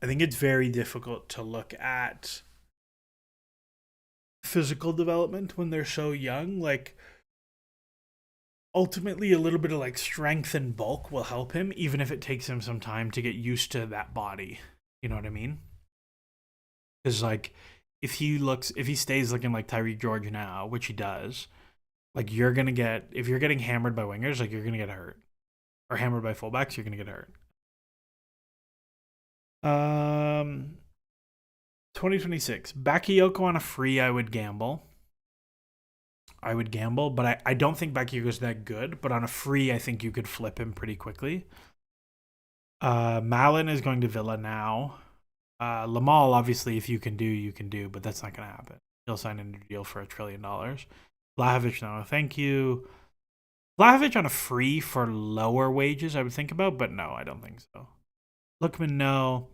look at physical development when they're so young. Like, ultimately, a little bit of like strength and bulk will help him, even if it takes him some time to get used to that body. You know what I mean? Because like, if he stays looking like Tyrique George now, which he does, like if you're getting hammered by wingers, like you're gonna get hurt, or hammered by fullbacks, you're gonna get hurt. 2026 Bakayoko on a free. I would gamble, but I don't think Bakayoko's that good. But on a free, I think you could flip him pretty quickly. Malin is going to Villa now. Lamal, obviously, if you can do, you can do, but that's not going to happen. He'll sign a new deal for $1 trillion. Vlahovic, no, thank you. Vlahovic on a free for lower wages, I would think about, but no, I don't think so. Lookman, no.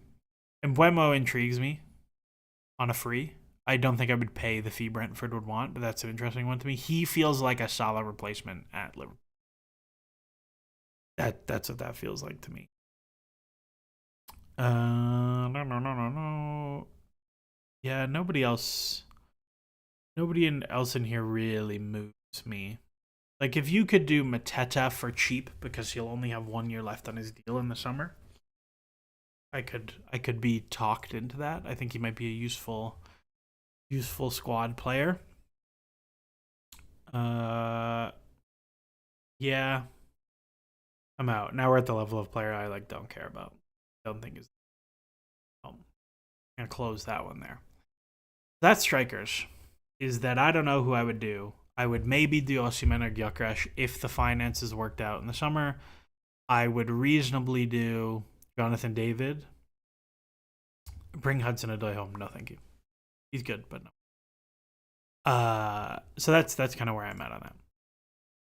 Mbuemo intrigues me on a free. I don't think I would pay the fee Brentford would want, but that's an interesting one to me. He feels like a Salah replacement at Liverpool. That's what that feels like to me. No. Yeah, nobody else in here really moves me. Like, if you could do Mateta for cheap because he'll only have 1 year left on his deal in the summer, I could be talked into that. I think he might be a useful squad player. Yeah, I'm out. Now we're at the level of player I like don't care about. Don't think is. I'm gonna close that one there. That's strikers. Is that I don't know who I would do. I would maybe do Osimhen or Gyökeres if the finances worked out in the summer. I would reasonably do Jonathan David. Bring Hudson-Odoi home. No, thank you. He's good, but no. So that's kind of where I'm at on that.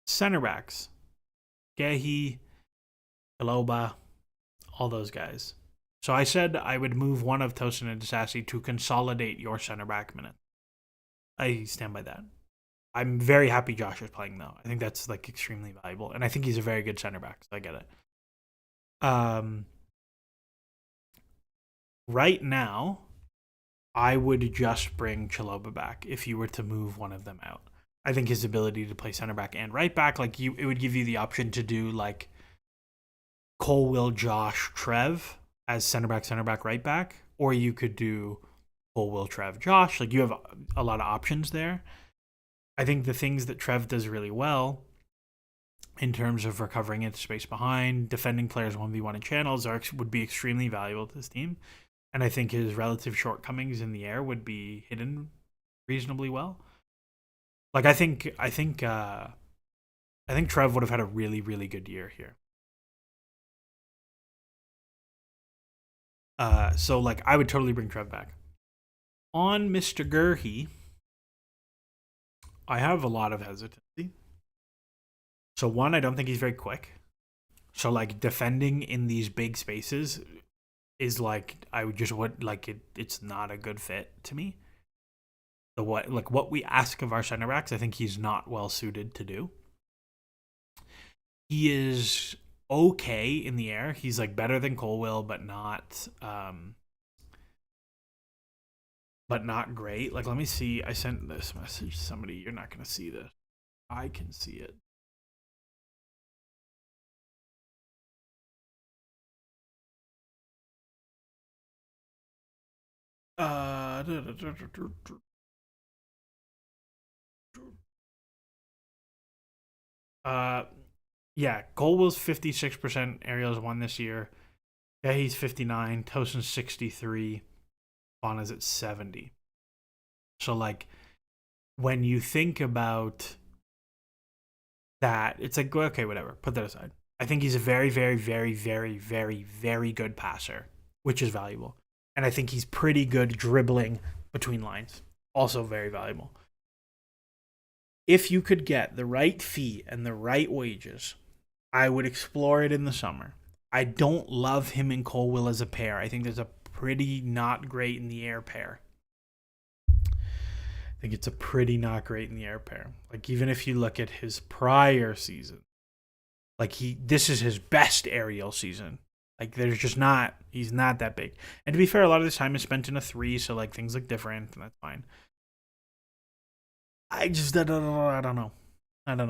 Center backs. Gehi, Kaloba, all those guys. So I said I would move one of Tosin and Disasi to consolidate your center back minute. I stand by that. I'm very happy Josh is playing though. I think that's like extremely valuable, and I think he's a very good center back. So I get it. Right now, I would just bring Chalobah back if you were to move one of them out. I think his ability to play center back and right back, like it would give you the option to do like Cole, Will, Josh, Trev as center back, right back, or you could do Cole, Will, Trev, Josh. Like you have a lot of options there. I think the things that Trev does really well in terms of recovering into space behind, defending players 1v1 in channels would be extremely valuable to this team. And I think his relative shortcomings in the air would be hidden reasonably well. Like I think Trev would have had a really, really good year here. So like I would totally bring Trev back. On Mr. Gurhey, I have a lot of hesitancy. So one, I don't think he's very quick. So like defending in these big spaces is like it's not a good fit to me. The what we ask of our center backs, I think he's not well suited to do. He is okay in the air. He's like better than Colwill, but not great. Like let me see. I sent this message to somebody. You're not gonna see this. I can see it. Yeah, Colwill's 56% aerials won this year. Yeah, he's 59. Tosin's 63. Fauna's at 70. So like when you think about that it's like, okay, whatever, put that aside. I think he's a very, very, very, very, very, very good passer, which is valuable. And I think he's pretty good dribbling between lines, also very valuable. If you could get the right fee and the right wages, I would explore it in the summer. I don't love him and Colwill as a pair. I think there's a pretty not great in the air pair. I think it's a pretty not great in the air pair. Like, even if you look at his prior season, like, this is his best aerial season. Like, there's just not, he's not that big. And to be fair, a lot of this time is spent in a 3, so like things look different, and that's fine. I don't know. I don't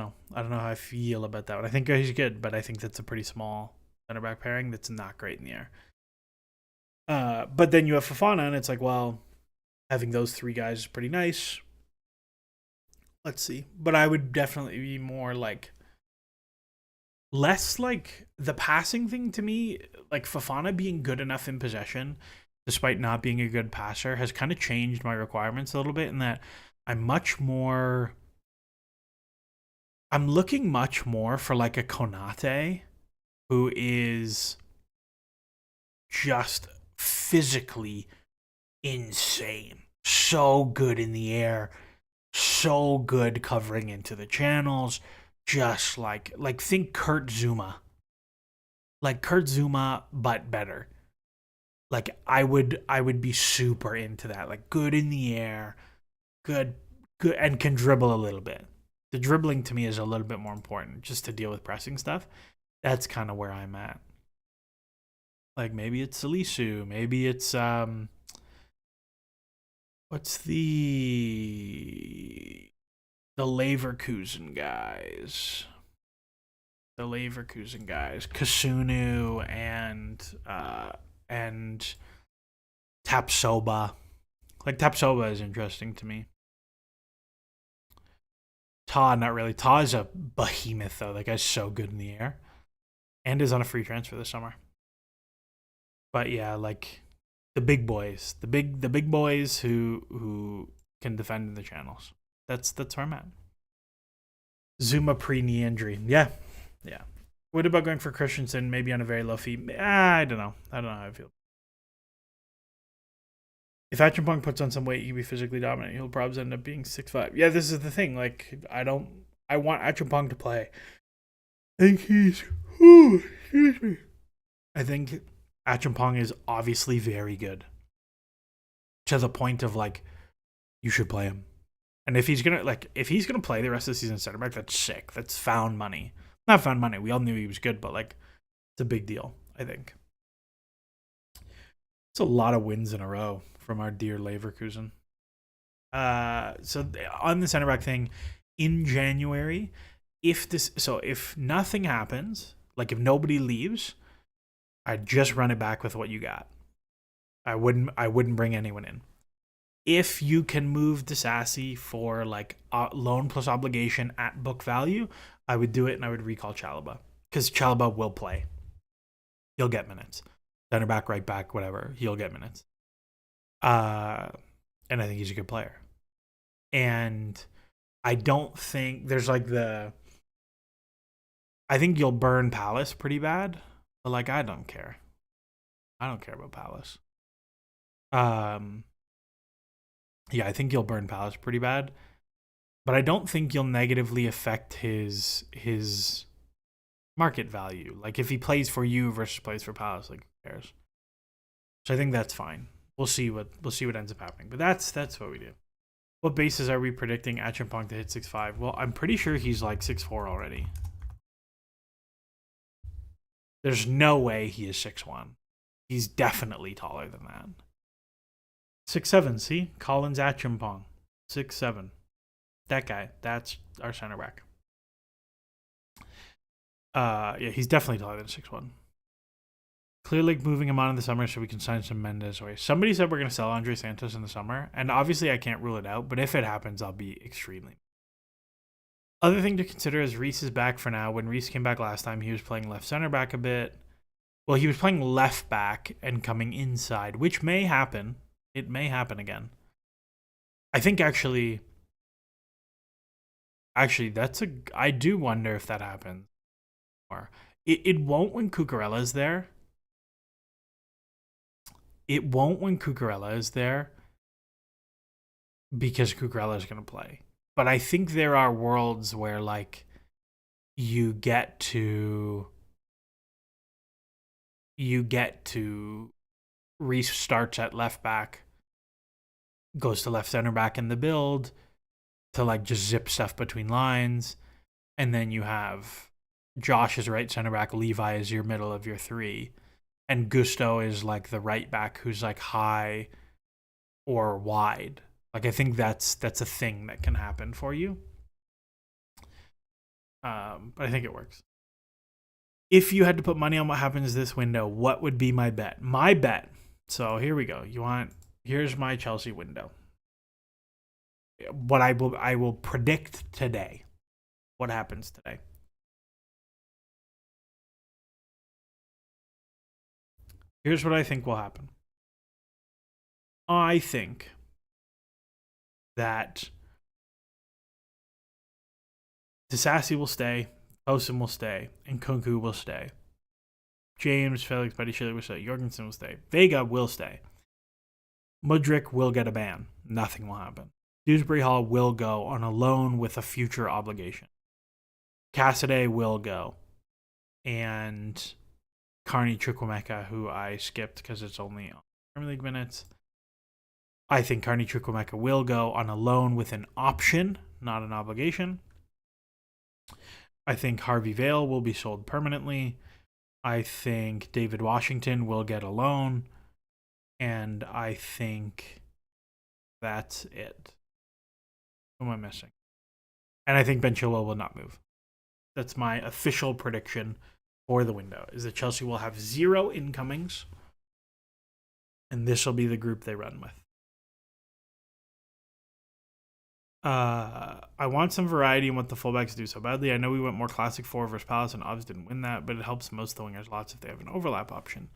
know how I feel about that one. I think he's good, but I think that's a pretty small center back pairing that's not great in the air. But then you have Fofana, and it's like, well, having those 3 guys is pretty nice. Let's see. But I would definitely be more like, less like the passing thing to me. Like, Fofana being good enough in possession, despite not being a good passer, has kind of changed my requirements a little bit, in that I'm looking much more for like a Konate, who is just physically insane. So good in the air, so good covering into the channels. Just like think Kurt Zuma. Like Kurt Zuma, but better. Like, I would be super into that. Like, good in the air, good, and can dribble a little bit. The dribbling to me is a little bit more important, just to deal with pressing stuff. That's kind of where I'm at. Like, maybe it's Salisu, maybe it's what's the Leverkusen guys? The Leverkusen guys, Kasunu and Tapsoba. Like, Tapsoba is interesting to me. Ta, not really. Ta is a behemoth, though. That guy's so good in the air, and is on a free transfer this summer. But yeah, like, the big boys, the big boys who can defend in the channels. That's where I'm at. Zuma pre-knee injury. Yeah. What about going for Christensen, maybe on a very low fee? I don't know how I feel. If Achampong puts on some weight, he can be physically dominant. He'll probably end up being 6'5". Yeah, this is the thing. Like, I want Achampong to play. I think excuse me. I think Achampong is obviously very good, to the point of, like, you should play him. And if he's gonna play the rest of the season center back, that's sick. That's found money. Not found money. We all knew he was good, but like, it's a big deal, I think. It's a lot of wins in a row from our dear Leverkusen. So on the center back thing, in January, if nothing happens, like if nobody leaves, I'd just run it back with what you got. I wouldn't bring anyone in. If you can move Disasi for like loan plus obligation at book value, I would do it, and I would recall Chalobah, because Chalobah will play. He'll get minutes. Center back, right back, whatever. He'll get minutes. And I think he's a good player. And I don't think there's like I think you'll burn Palace pretty bad, but like, I don't care. I don't care about Palace. Yeah, I think you'll burn Palace pretty bad, but I don't think you'll negatively affect his market value. Like, if he plays for you versus plays for Palace, like, who cares? So I think that's fine. We'll see what ends up happening. But that's what we do. What bases are we predicting Achampong to hit 6'5"? Well, I'm pretty sure he's like 6'4" already. There's no way he is 6'1". He's definitely taller than that. 6'7", see? Collins Achampong. 6'7". That guy. That's our center back. Yeah, he's definitely taller than 6'1". Clear Lake moving him on in the summer so we can sign some Mendes away. Somebody said we're going to sell Andre Santos in the summer, and obviously I can't rule it out, but if it happens, I'll be extremely. Other thing to consider is Reece is back for now. When Reece came back last time, he was playing left center back a bit. Well, he was playing left back and coming inside, which may happen. It may happen again. I think, actually, Actually, I do wonder if that happens. Or it won't when Cucurella's there. It won't when Cucurella is there because Cucurella is going to play. But I think there are worlds where like you get to restarts at left back, goes to left center back in the build to like just zip stuff between lines, and then you have Josh as right center back, Levi is your middle of your three, and Gusto is like the right back who's like high or wide. Like I think that's a thing that can happen for you. But I think it works. If you had to put money on what happens this window, what would be my bet? My bet. So here we go. Here's my Chelsea window. What I will predict today. What happens today? Here's what I think will happen. I think that Disasi will stay, Osim will stay, and Kunku will stay. James, Felix, Buddy Schiller will stay. Jorgensen will stay. Vega will stay. Mudryk will get a ban. Nothing will happen. Dewsbury-Hall will go on a loan with a future obligation. Cassidy will go. And Carney Chukwuemeka, who I skipped because it's only on Premier League minutes. I think Carney Chukwuemeka will go on a loan with an option, not an obligation. I think Harvey Vale will be sold permanently. I think David Washington will get a loan. And I think that's it. Who am I missing? And I think Ben Chilwell will not move. That's my official prediction for the window, is that Chelsea will have 0 incomings. And this will be the group they run with. I want some variety in what the fullbacks do so badly. I know we went more classic 4 versus Palace and Ovs didn't win that, but it helps most of the wingers lots if they have an overlap option.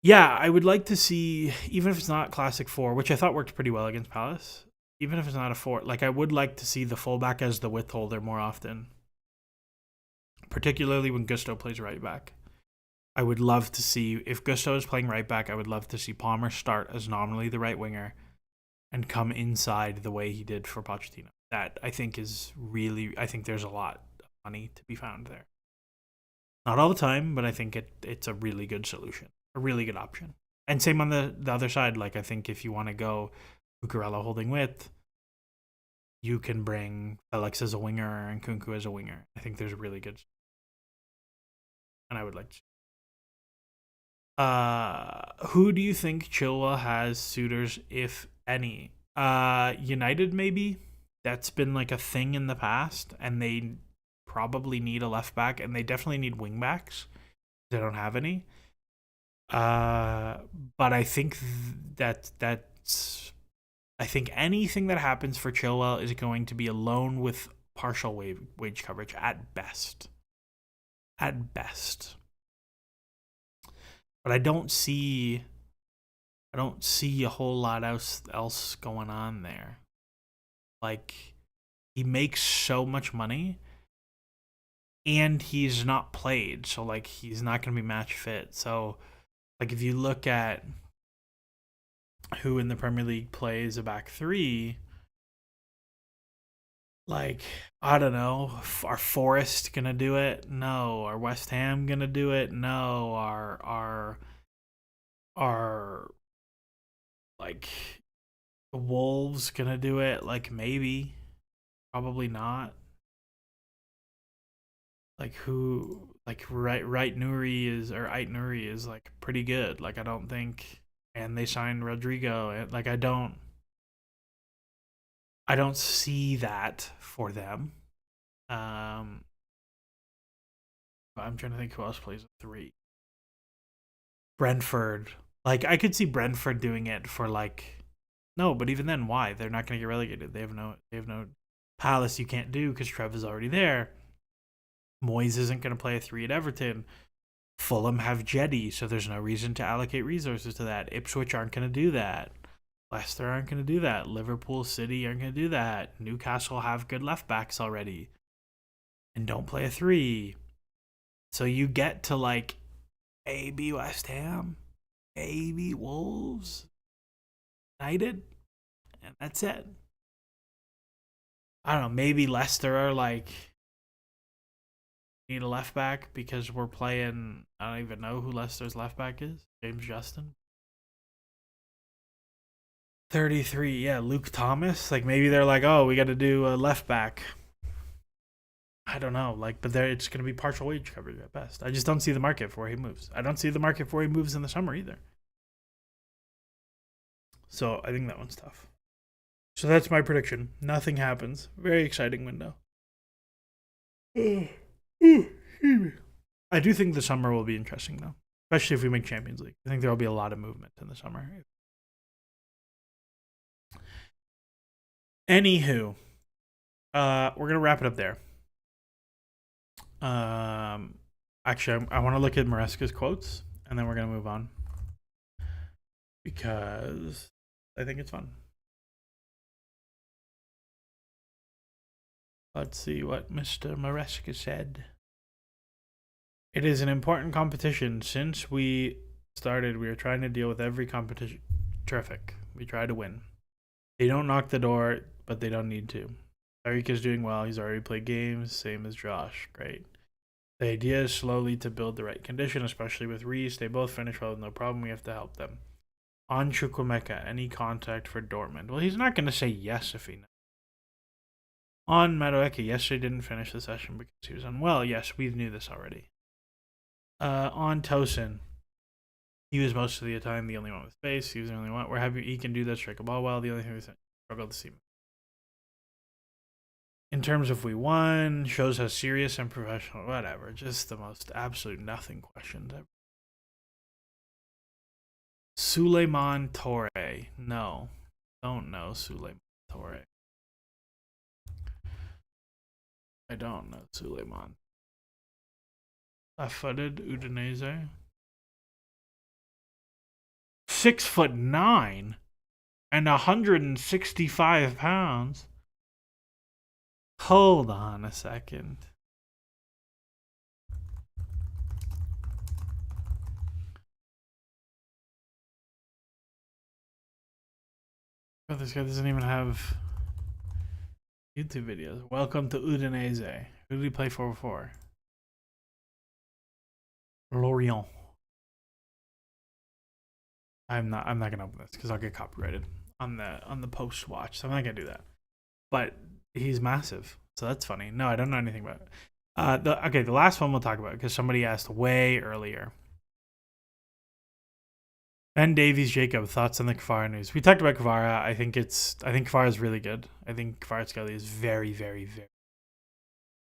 Yeah, I would like to see, even if it's not classic 4, which I thought worked pretty well against Palace, even if it's not a 4, like I would like to see the fullback as the width holder more often, particularly when Gusto plays right back. I would love to see, if Gusto is playing right back, I would love to see Palmer start as nominally the right winger and come inside the way he did for Pochettino. That I think is really, I think there's a lot of money to be found there. Not all the time, but I think it's a really good solution, a really good option. And same on the other side. Like I think if you want to go Cucurella holding width, you can bring Felix as a winger and Kunku as a winger. I think there's a really good, and I would like to. Who do you think Chilwell has suitors, if any? United maybe. That's been like a thing in the past, and they probably need a left back, and they definitely need wing backs. They don't have any. But I think that's. I think anything that happens for Chilwell is going to be a loan with partial wage coverage at best. At best. But I don't see a whole lot else going on there. Like, he makes so much money, and he's not played, so like he's not going to be match fit. So, like, if you look at who in the Premier League plays a back three, like, I don't know, are Forest gonna do it? No. Are West Ham gonna do it? No. Are like the Wolves gonna do it? Like, maybe, probably not. Like, who? Like, right Nuri is, or Ait Nuri is like pretty good. Like, I don't think, and they signed Rodrigo. Like, I don't see that for them. I'm trying to think who else plays a 3. Brentford. Like, I could see Brentford doing it for like, no, but even then, why? They're not going to get relegated. They have no Palace. You can't do because Trev is already there. Moyes isn't going to play a 3 at Everton. Fulham have Jetty, so there's no reason to allocate resources to that. Ipswich aren't going to do that. Leicester aren't going to do that. Liverpool, City aren't going to do that. Newcastle have good left backs already and don't play a 3. So you get to like maybe West Ham, maybe Wolves, United, and that's it. I don't know. Maybe Leicester are like, need a left back because we're playing. I don't even know who Leicester's left back is. James Justin. 33. Yeah, Luke Thomas. Like maybe they're like, oh, we got to do a left back. I don't know. Like, but there it's going to be partial wage coverage at best. I just don't see the market for where he moves. I don't see the market for where he moves in the summer either. So I think that one's tough. So that's my prediction. Nothing happens. Very exciting window. I do think the summer will be interesting, though, especially if we make Champions League. I think there will be a lot of movement in the summer. Anywho, we're gonna wrap it up there. Actually, I want to look at Maresca's quotes, and then we're gonna move on because I think it's fun. Let's see what Mr. Maresca said. It is an important competition. Since we started, we are trying to deal with every competition. Terrific. We try to win. They don't knock the door, but they don't need to. Tyrique is doing well. He's already played games, same as Josh. Great. The idea is slowly to build the right condition, especially with Reece. They both finish well with no problem. We have to help them. On Chukwuemeka, any contact for Dortmund? Well, he's not going to say yes if he knows. On Mudryk, yesterday didn't finish the session because he was unwell. Yes, we knew this already. On Tosin, he was most of the time the only one with space. He was the only one. We're happy he can do that, strike a ball well. The only thing we struggle to see. In terms of we won, shows how serious and professional, whatever. Just the most absolute nothing questions ever. Suleiman Torre. No. Don't know Suleiman Torre. I don't know Suleiman. Left-footed Udinese. 6'9" and 165 pounds. Hold on a second. Oh, this guy doesn't even have YouTube videos. Welcome to Udinese. Who did he play for before? Lorient. I'm not gonna open this because I'll get copyrighted on the post watch, so I'm not gonna do that. But he's massive, so that's funny. No, I don't know anything about it. The last one we'll talk about because somebody asked way earlier. Ben Davies, Jacob, thoughts on the Kvara news? We talked about Kvara. I think Kvara is really good. I think Kvaratskhelia is very, very, very.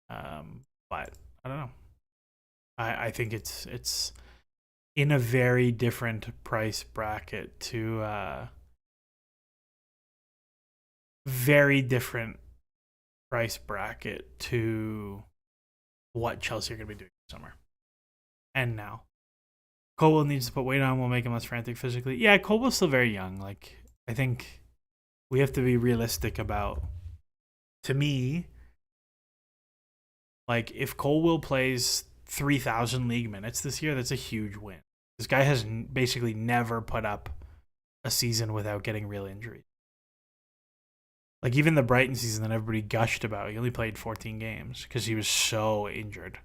But I don't know. I think it's in a very different price bracket to very different price bracket to what Chelsea are going to be doing this summer. And now. Colwell needs to put weight on, will make him less frantic physically. Yeah, Colwell's still very young. Like, I think we have to be realistic about, to me, like, if Colwell plays 3,000 league minutes this year, that's a huge win. This guy has basically never put up a season without getting real injuries. Like, even the Brighton season that everybody gushed about, he only played 14 games because he was so injured.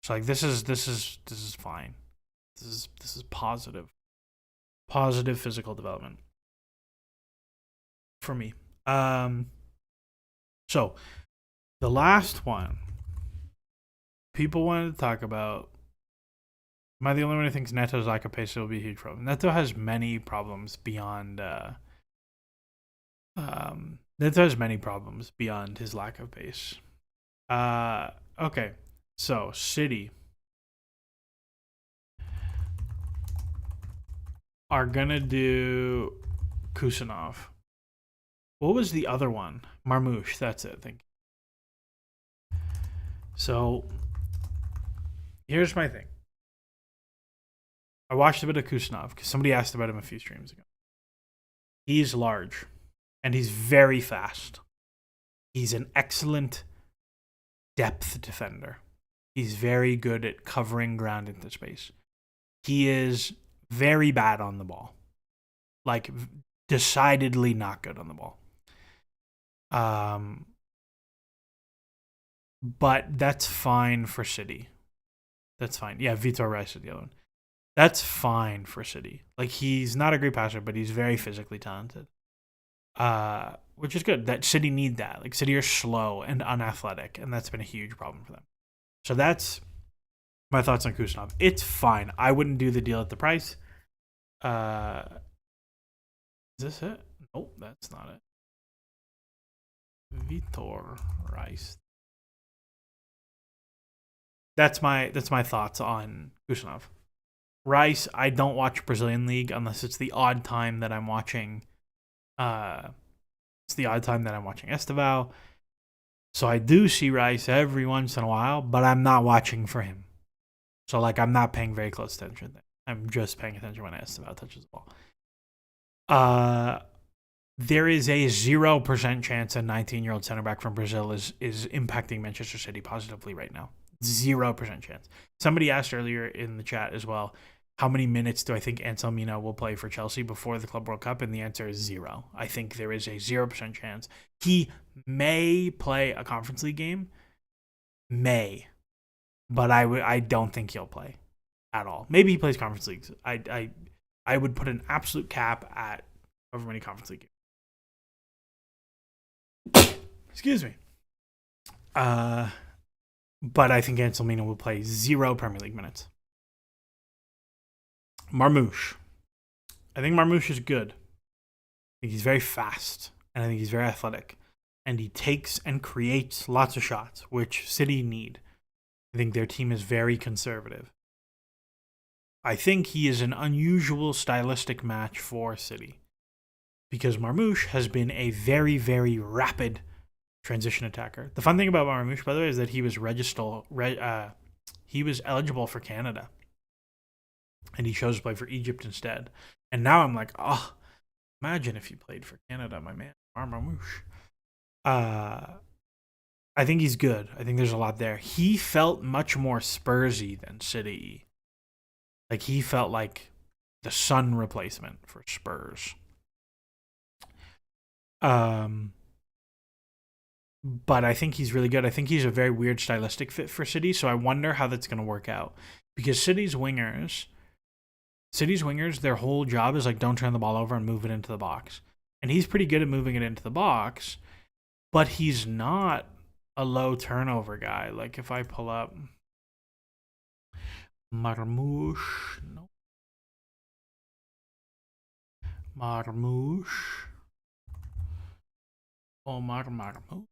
So, like, this is fine. This is positive physical development for me. So the last one people wanted to talk about. Am I the only one who thinks Neto's lack of pace will be a huge problem? Neto has many problems beyond. Neto has many problems beyond his lack of pace. Okay, so City are gonna do Kusanov. What was the other one? Marmouche. That's it. Thank you. So here's my thing. I watched a bit of Kusanov because somebody asked about him a few streams ago. He's large, and he's very fast. He's an excellent depth defender. He's very good at covering ground into space. He is very bad on the ball. Like, decidedly not good on the ball. But that's fine for City. That's fine. Yeah, Vitor Rice is the other one. That's fine for City. Like, he's not a great passer, but he's very physically talented. Which is good. That City need that. Like, City are slow and unathletic, and that's been a huge problem for them. So that's my thoughts on Kusanov. It's fine. I wouldn't do the deal at the price. Is this it? Nope, that's not it. Vitor Rice. That's my thoughts on Kusanov. Rice, I don't watch Brazilian League unless it's the odd time that I'm watching. It's the odd time that I'm watching Esteval. So I do see Rice every once in a while, but I'm not watching for him. So, like, I'm not paying very close attention. I'm just paying attention when Esteval touches the ball. There is a 0% chance a 19-year-old center back from Brazil is impacting Manchester City positively right now. 0% chance. Somebody asked earlier in the chat as well, how many minutes do I think Anselmino will play for Chelsea before the Club World Cup? And the answer is 0. I think there is a 0% chance. He may play a Conference League game. May. But I don't think he'll play at all. Maybe he plays Conference Leagues. I would put an absolute cap at however many Conference League games. Excuse me. But I think Anselmino will play 0 Premier League minutes. Marmoush. I think Marmoush is good. I think he's very fast, and I think he's very athletic. And he takes and creates lots of shots, which City need. I think their team is very conservative. I think he is an unusual stylistic match for City. Because Marmoush has been a very, very rapid transition attacker. The fun thing about Marmoush, by the way, is that he was eligible for Canada. And he chose to play for Egypt instead. And now I'm like, oh, imagine if you played for Canada, my man, Marmoush. I think he's good. I think there's a lot there. He felt much more Spursy than City. Like, he felt like the Sun replacement for Spurs. But I think he's really good. I think he's a very weird stylistic fit for City, so I wonder how that's going to work out. Because City's wingers, their whole job is like, don't turn the ball over and move it into the box. And he's pretty good at moving it into the box, but he's not a low turnover guy. Like, if I pull up Marmoush, no. Marmoush. Omar Marmoush.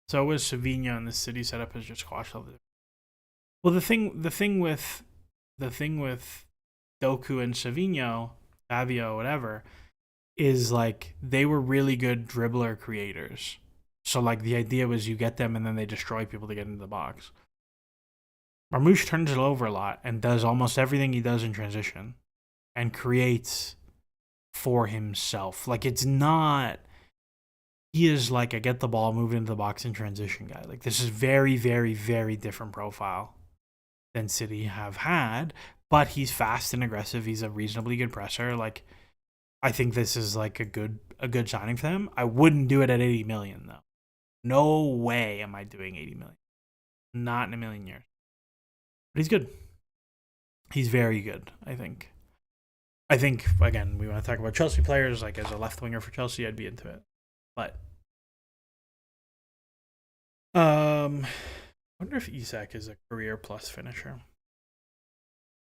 So was Savinho, and the City setup has just squashed all the. Well, the thing with Doku and Savinho, Savio, whatever, is like they were really good dribbler creators. So like the idea was you get them and then they destroy people to get into the box. Marmoush turns it over a lot and does almost everything he does in transition and creates for himself. Like, it's not. He is like a get the ball, move into the box, and transition guy. Like, this is very, very, very different profile than City have had, but he's fast and aggressive. He's a reasonably good presser. Like, I think this is like a good signing for them. I wouldn't do it at 80 million though. No way am I doing 80 million. Not in a million years. But he's good. He's very good, I think. Again, we want to talk about Chelsea players. Like, as a left winger for Chelsea, I'd be into it. But I wonder if Isak is a career plus finisher.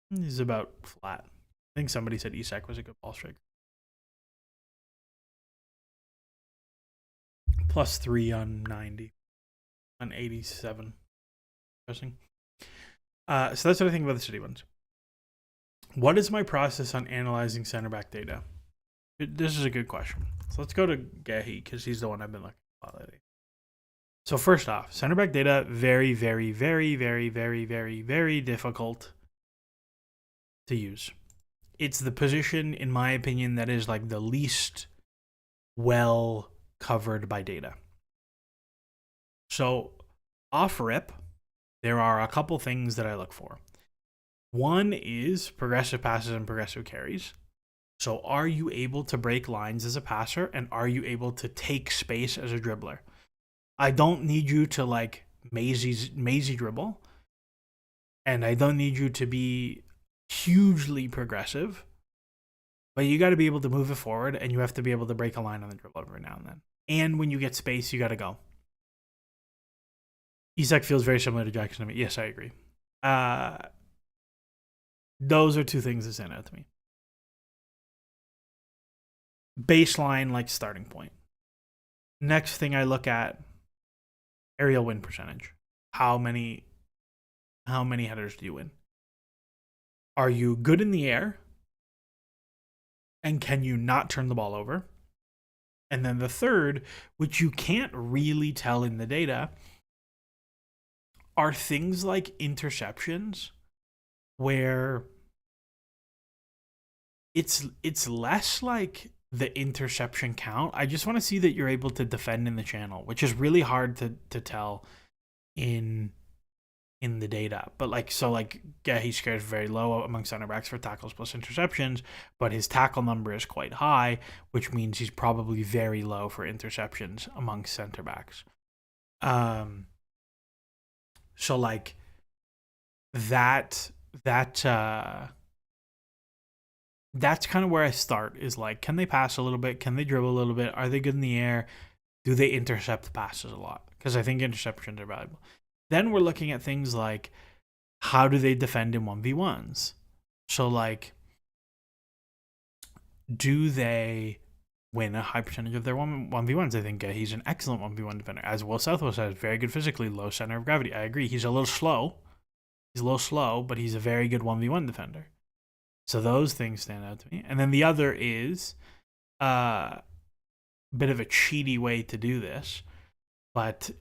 He's about flat. I think somebody said Isak was a good ball striker. +3 on 90. On 87. Interesting. So that's what I think about the City ones. What is my process on analyzing center back data? This is a good question. So let's go to Gehi, because he's the one I've been looking at lately. So first off, center back data, very, very, very, very, very, very, very difficult to use. it's the position, in my opinion, that is like the least well covered by data. So off rip, there are a couple things that I look for. One is progressive passes and progressive carries. So are you able to break lines as a passer, and are you able to take space as a dribbler? I don't need you to like mazy dribble, and I don't need you to be hugely progressive, but you got to be able to move it forward, and you have to be able to break a line on the dribble every now and then. And when you get space, you got to go. Isak feels very similar to Jackson to me. Yes, I agree. Those are two things that stand out to me. Baseline, like starting point. Next thing I look at, aerial win percentage. How many headers do you win? Are you good in the air? And can you not turn the ball over? And then the third, which you can't really tell in the data, are things like interceptions, where it's less like the interception count. I just want to see that you're able to defend in the channel, which is really hard to tell in the data. But like, so like, yeah, he scares very low among center backs for tackles plus interceptions, but his tackle number is quite high, which means he's probably very low for interceptions among center backs. So like that's kind of where I start, is like, can they pass a little bit? Can they dribble a little bit? Are they good in the air? Do they intercept passes a lot? Because I think interceptions are valuable. Then we're looking at things like, how do they defend in 1v1s? So like, do they win a high percentage of their 1v1s? I think he's an excellent 1v1 defender. As Will Southwell says, very good physically, low center of gravity. I agree. He's a little slow. But he's a very good 1v1 defender. So those things stand out to me. And then the other is a bit of a cheaty way to do this, but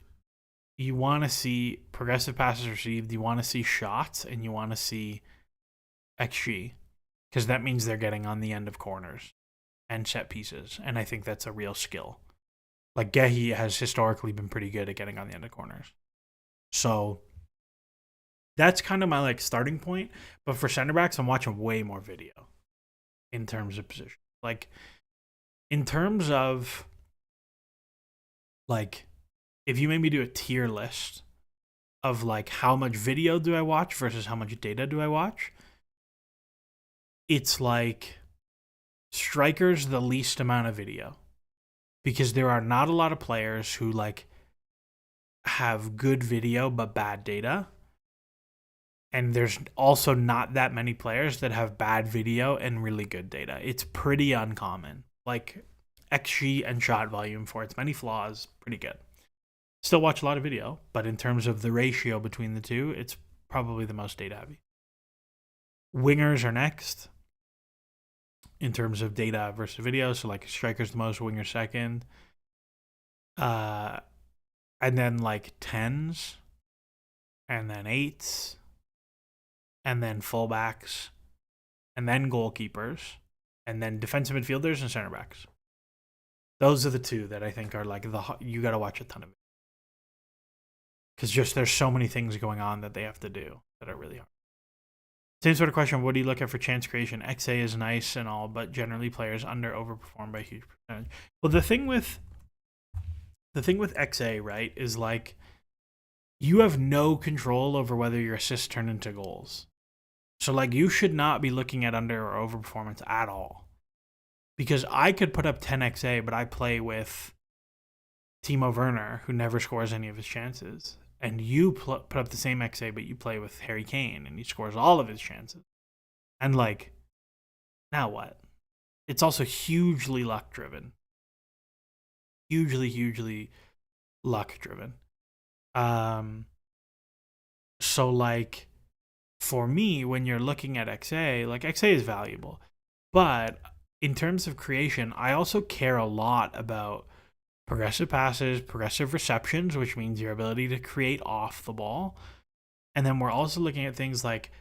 you want to see progressive passes received, you want to see shots, and you want to see XG, because that means they're getting on the end of corners and set pieces, and I think that's a real skill. Like, Gehi has historically been pretty good at getting on the end of corners. So that's kind of my like starting point. But for center backs, I'm watching way more video in terms of position. Like, in terms of like, if you made me do a tier list of like how much video do I watch versus how much data do I watch, it's like strikers the least amount of video, because there are not a lot of players who like have good video but bad data. And there's also not that many players that have bad video and really good data. It's pretty uncommon. Like, XG and shot volume, for its many flaws, pretty good. Still watch a lot of video, but in terms of the ratio between the two, it's probably the most data heavy. Wingers are next in terms of data versus video. So like, strikers the most, winger second. And then like 10s, and then 8s, and then fullbacks, and then goalkeepers, and then defensive midfielders and center backs. Those are the two that I think are like you got to watch a ton of it, because just there's so many things going on that they have to do that are really hard. Same sort of question. What do you look at for chance creation? XA is nice and all, but generally players overperform by a huge percentage. Well, the thing with XA, right, is like, you have no control over whether your assists turn into goals. So like, you should not be looking at under or overperformance at all, because I could put up 10 XA, but I play with Timo Werner, who never scores any of his chances, and you put up the same XA, but you play with Harry Kane, and he scores all of his chances. And like, now what? It's also hugely luck driven. Hugely luck driven. So like, for me, when you're looking at XA, like, XA is valuable, but in terms of creation, I also care a lot about progressive passes, progressive receptions, which means your ability to create off the ball. And then we're also looking at things like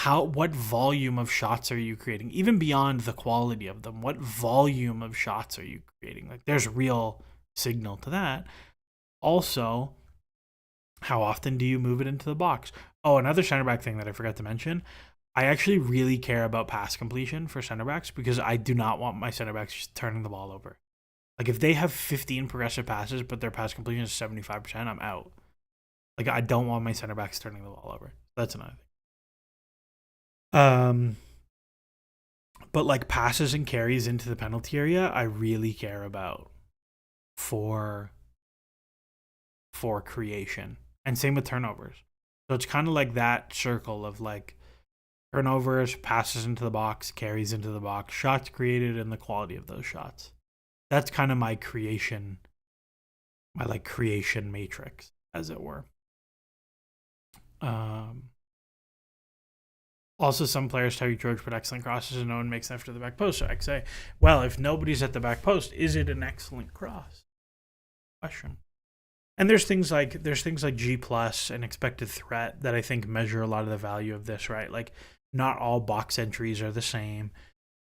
what volume of shots are you creating? Even beyond the quality of them, what volume of shots are you creating? Like, there's real signal to that. Also, how often do you move it into the box? Oh, another center back thing that I forgot to mention. I actually really care about pass completion for center backs because I do not want my center backs just turning the ball over. Like, if they have 15 progressive passes, but their pass completion is 75%, I'm out. Like, I don't want my center backs turning the ball over. That's another thing. But like passes and carries into the penalty area, I really care about for creation. And same with turnovers. So it's kind of like that circle of like turnovers, passes into the box, carries into the box, shots created, and the quality of those shots. That's kind of my creation matrix, as it were. Also, some players, Tyrique George, put excellent crosses and no one makes them after the back post. So I say, well, if nobody's at the back post, is it an excellent cross? Question. And there's things like G plus and expected threat that I think measure a lot of the value of this, right? Like, not all box entries are the same.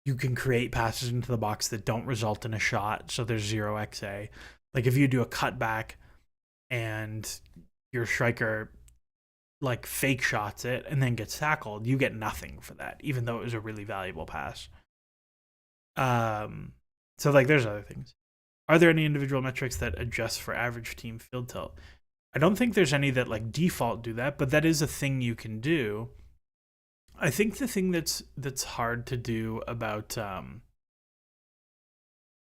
You can create passes into the box that don't result in a shot, so there's 0 XA. Like, if you do a cutback and your striker like fake shots it and then gets tackled, you get nothing for that, even though it was a really valuable pass. So like there's other things. Are there any individual metrics that adjust for average team field tilt? I don't think there's any that like default do that, but that is a thing you can do. I think the thing that's hard to do about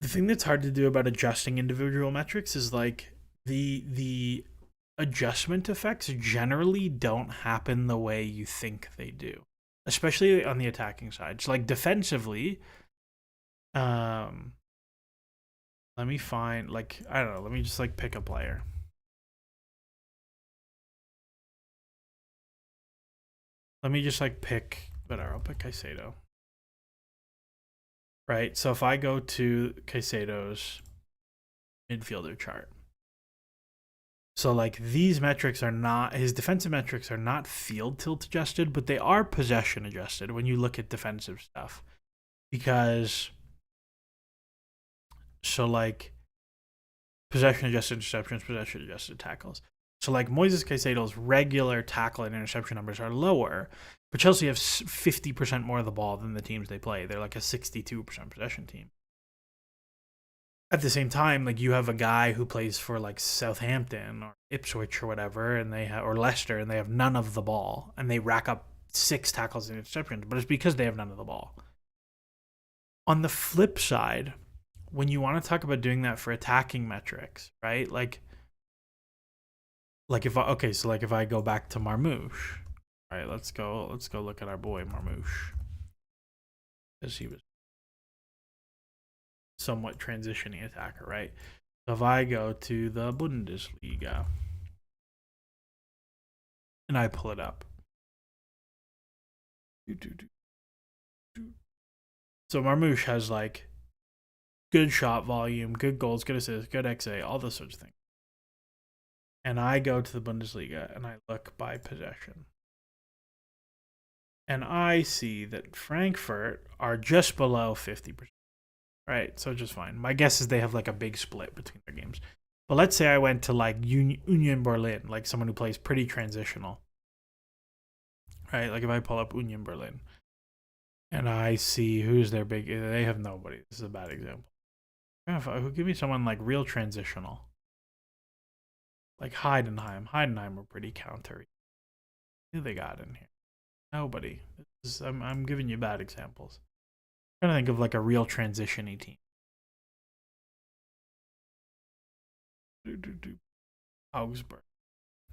adjusting individual metrics is like the adjustment effects generally don't happen the way you think they do, especially on the attacking side. So like defensively, let me find like, I don't know, let me just like pick a player. Let me just like pick, whatever, I'll pick Caicedo. Right, so if I go to Caicedo's midfielder chart, so like these metrics are not, his defensive metrics are not field tilt adjusted, but they are possession adjusted when you look at defensive stuff. Because, so like possession adjusted interceptions, possession adjusted tackles. So like Moises Caicedo's regular tackle and interception numbers are lower, but Chelsea have 50% more of the ball than the teams they play. They're like a 62% possession team. At the same time, like you have a guy who plays for like Southampton or Ipswich or whatever, and they have, or Leicester, and they have none of the ball, and they rack up 6 tackles and interceptions, but it's because they have none of the ball. On the flip side, when you want to talk about doing that for attacking metrics, right? Like if I go back to Marmoush, right? Let's go look at our boy Marmoush, because he was somewhat transitioning attacker, right? So if I go to the Bundesliga and I pull it up, so Marmoush has like good shot volume, good goals, good assists, good XA, all those sorts of things. And I go to the Bundesliga and I look by possession. And I see that Frankfurt are just below 50%. Right, so just fine. My guess is they have like a big split between their games. But let's say I went to like Union Berlin, like someone who plays pretty transitional. Right, like if I pull up Union Berlin and I see who's their big, they have nobody. This is a bad example. Give me someone like real transitional. Like Heidenheim. Heidenheim were pretty countery. Who they got in here? Nobody. I'm giving you bad examples. I'm trying to think of like a real transition-y team. Augsburg.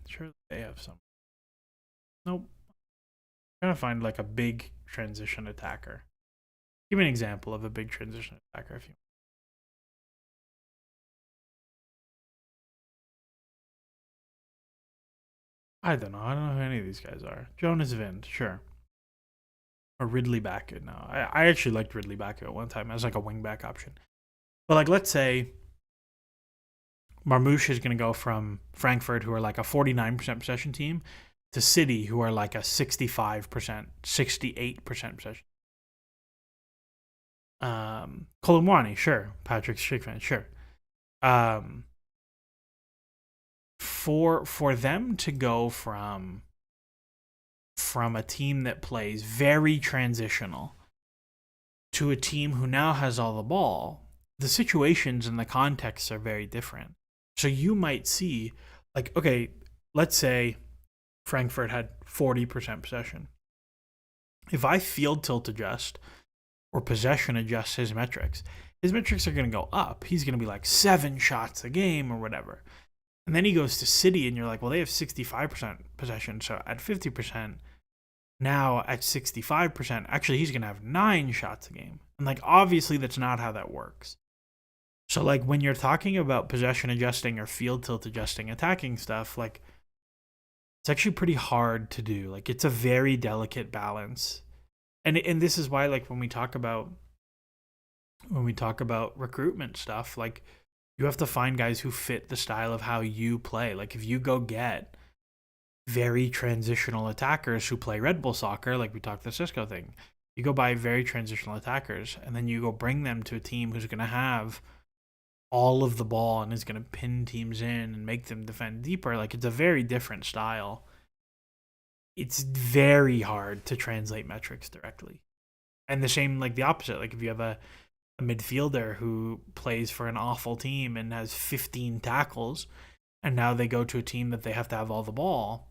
Sure they have some. Nope. I'm trying to find like a big transition attacker. Give me an example of a big transition attacker if you want. I don't know who any of these guys are. Jonas Vind, sure. Or Ridley Baku. No, I actually liked Ridley Baku at one time as like a wingback option. But like, let's say Marmoush is going to go from Frankfurt, who are like a 49% possession team, to City, who are like a 65%, 68% possession. Kolomwani, sure. Patrick Strickland, sure. For them to go from a team that plays very transitional to a team who now has all the ball, the situations and the contexts are very different. So you might see, like, okay, let's say Frankfurt had 40% possession. If I field tilt adjust or possession adjust his metrics are going to go up. He's going to be like 7 shots a game or whatever. And then he goes to City, and you're like, well, they have 65% possession. So at 50%, now at 65%, actually, he's going to have 9 shots a game. And, like, obviously, that's not how that works. So, like, when you're talking about possession adjusting or field tilt adjusting attacking stuff, like, it's actually pretty hard to do. Like, it's a very delicate balance. And this is why, like, when we talk about recruitment stuff, like, you have to find guys who fit the style of how you play. Like, if you go get very transitional attackers who play Red Bull soccer, like we talked the Cisco thing, you go buy very transitional attackers, and then you go bring them to a team who's going to have all of the ball and is going to pin teams in and make them defend deeper. Like, it's a very different style. It's very hard to translate metrics directly. And the same, like, the opposite. Like, if you have a midfielder who plays for an awful team and has 15 tackles, and now they go to a team that they have to have all the ball,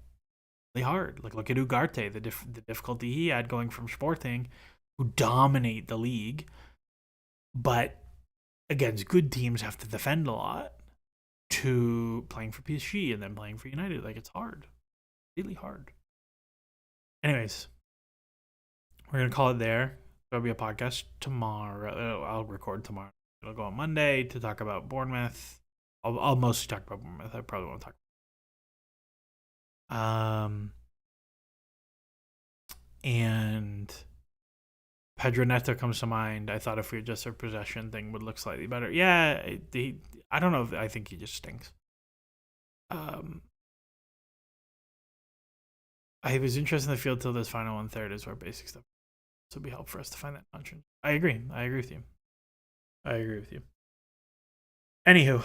really hard. Like, look at Ugarte, the difficulty he had going from Sporting, who dominate the league, but against good teams have to defend a lot, to playing for PSG and then playing for United. Like, it's hard. Really hard. Anyways, we're going to call it there. There'll be a podcast tomorrow. I'll record tomorrow. It'll go on Monday to talk about Bournemouth. I'll mostly talk about Bournemouth. I probably won't talk. And Pedro Neto comes to mind. I thought if we adjust our possession thing would look slightly better. Yeah, I don't know. I think he just stinks. I was interested in the field till this final 1/3 is where basic stuff. So it'd be helpful for us to find that nonsense. I agree with you. Anywho,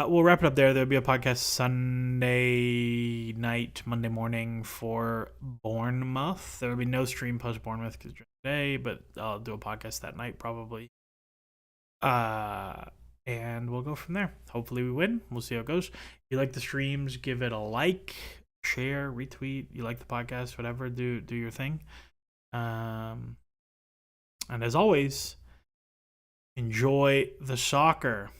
we'll wrap it up there. There'll be a podcast Sunday night, Monday morning for Bournemouth. There will be no stream post Bournemouth because during the day, but I'll do a podcast that night probably. And we'll go from there. Hopefully we win. We'll see how it goes. If you like the streams, give it a like, share, retweet. You like the podcast, whatever, do your thing. And as always, enjoy the soccer.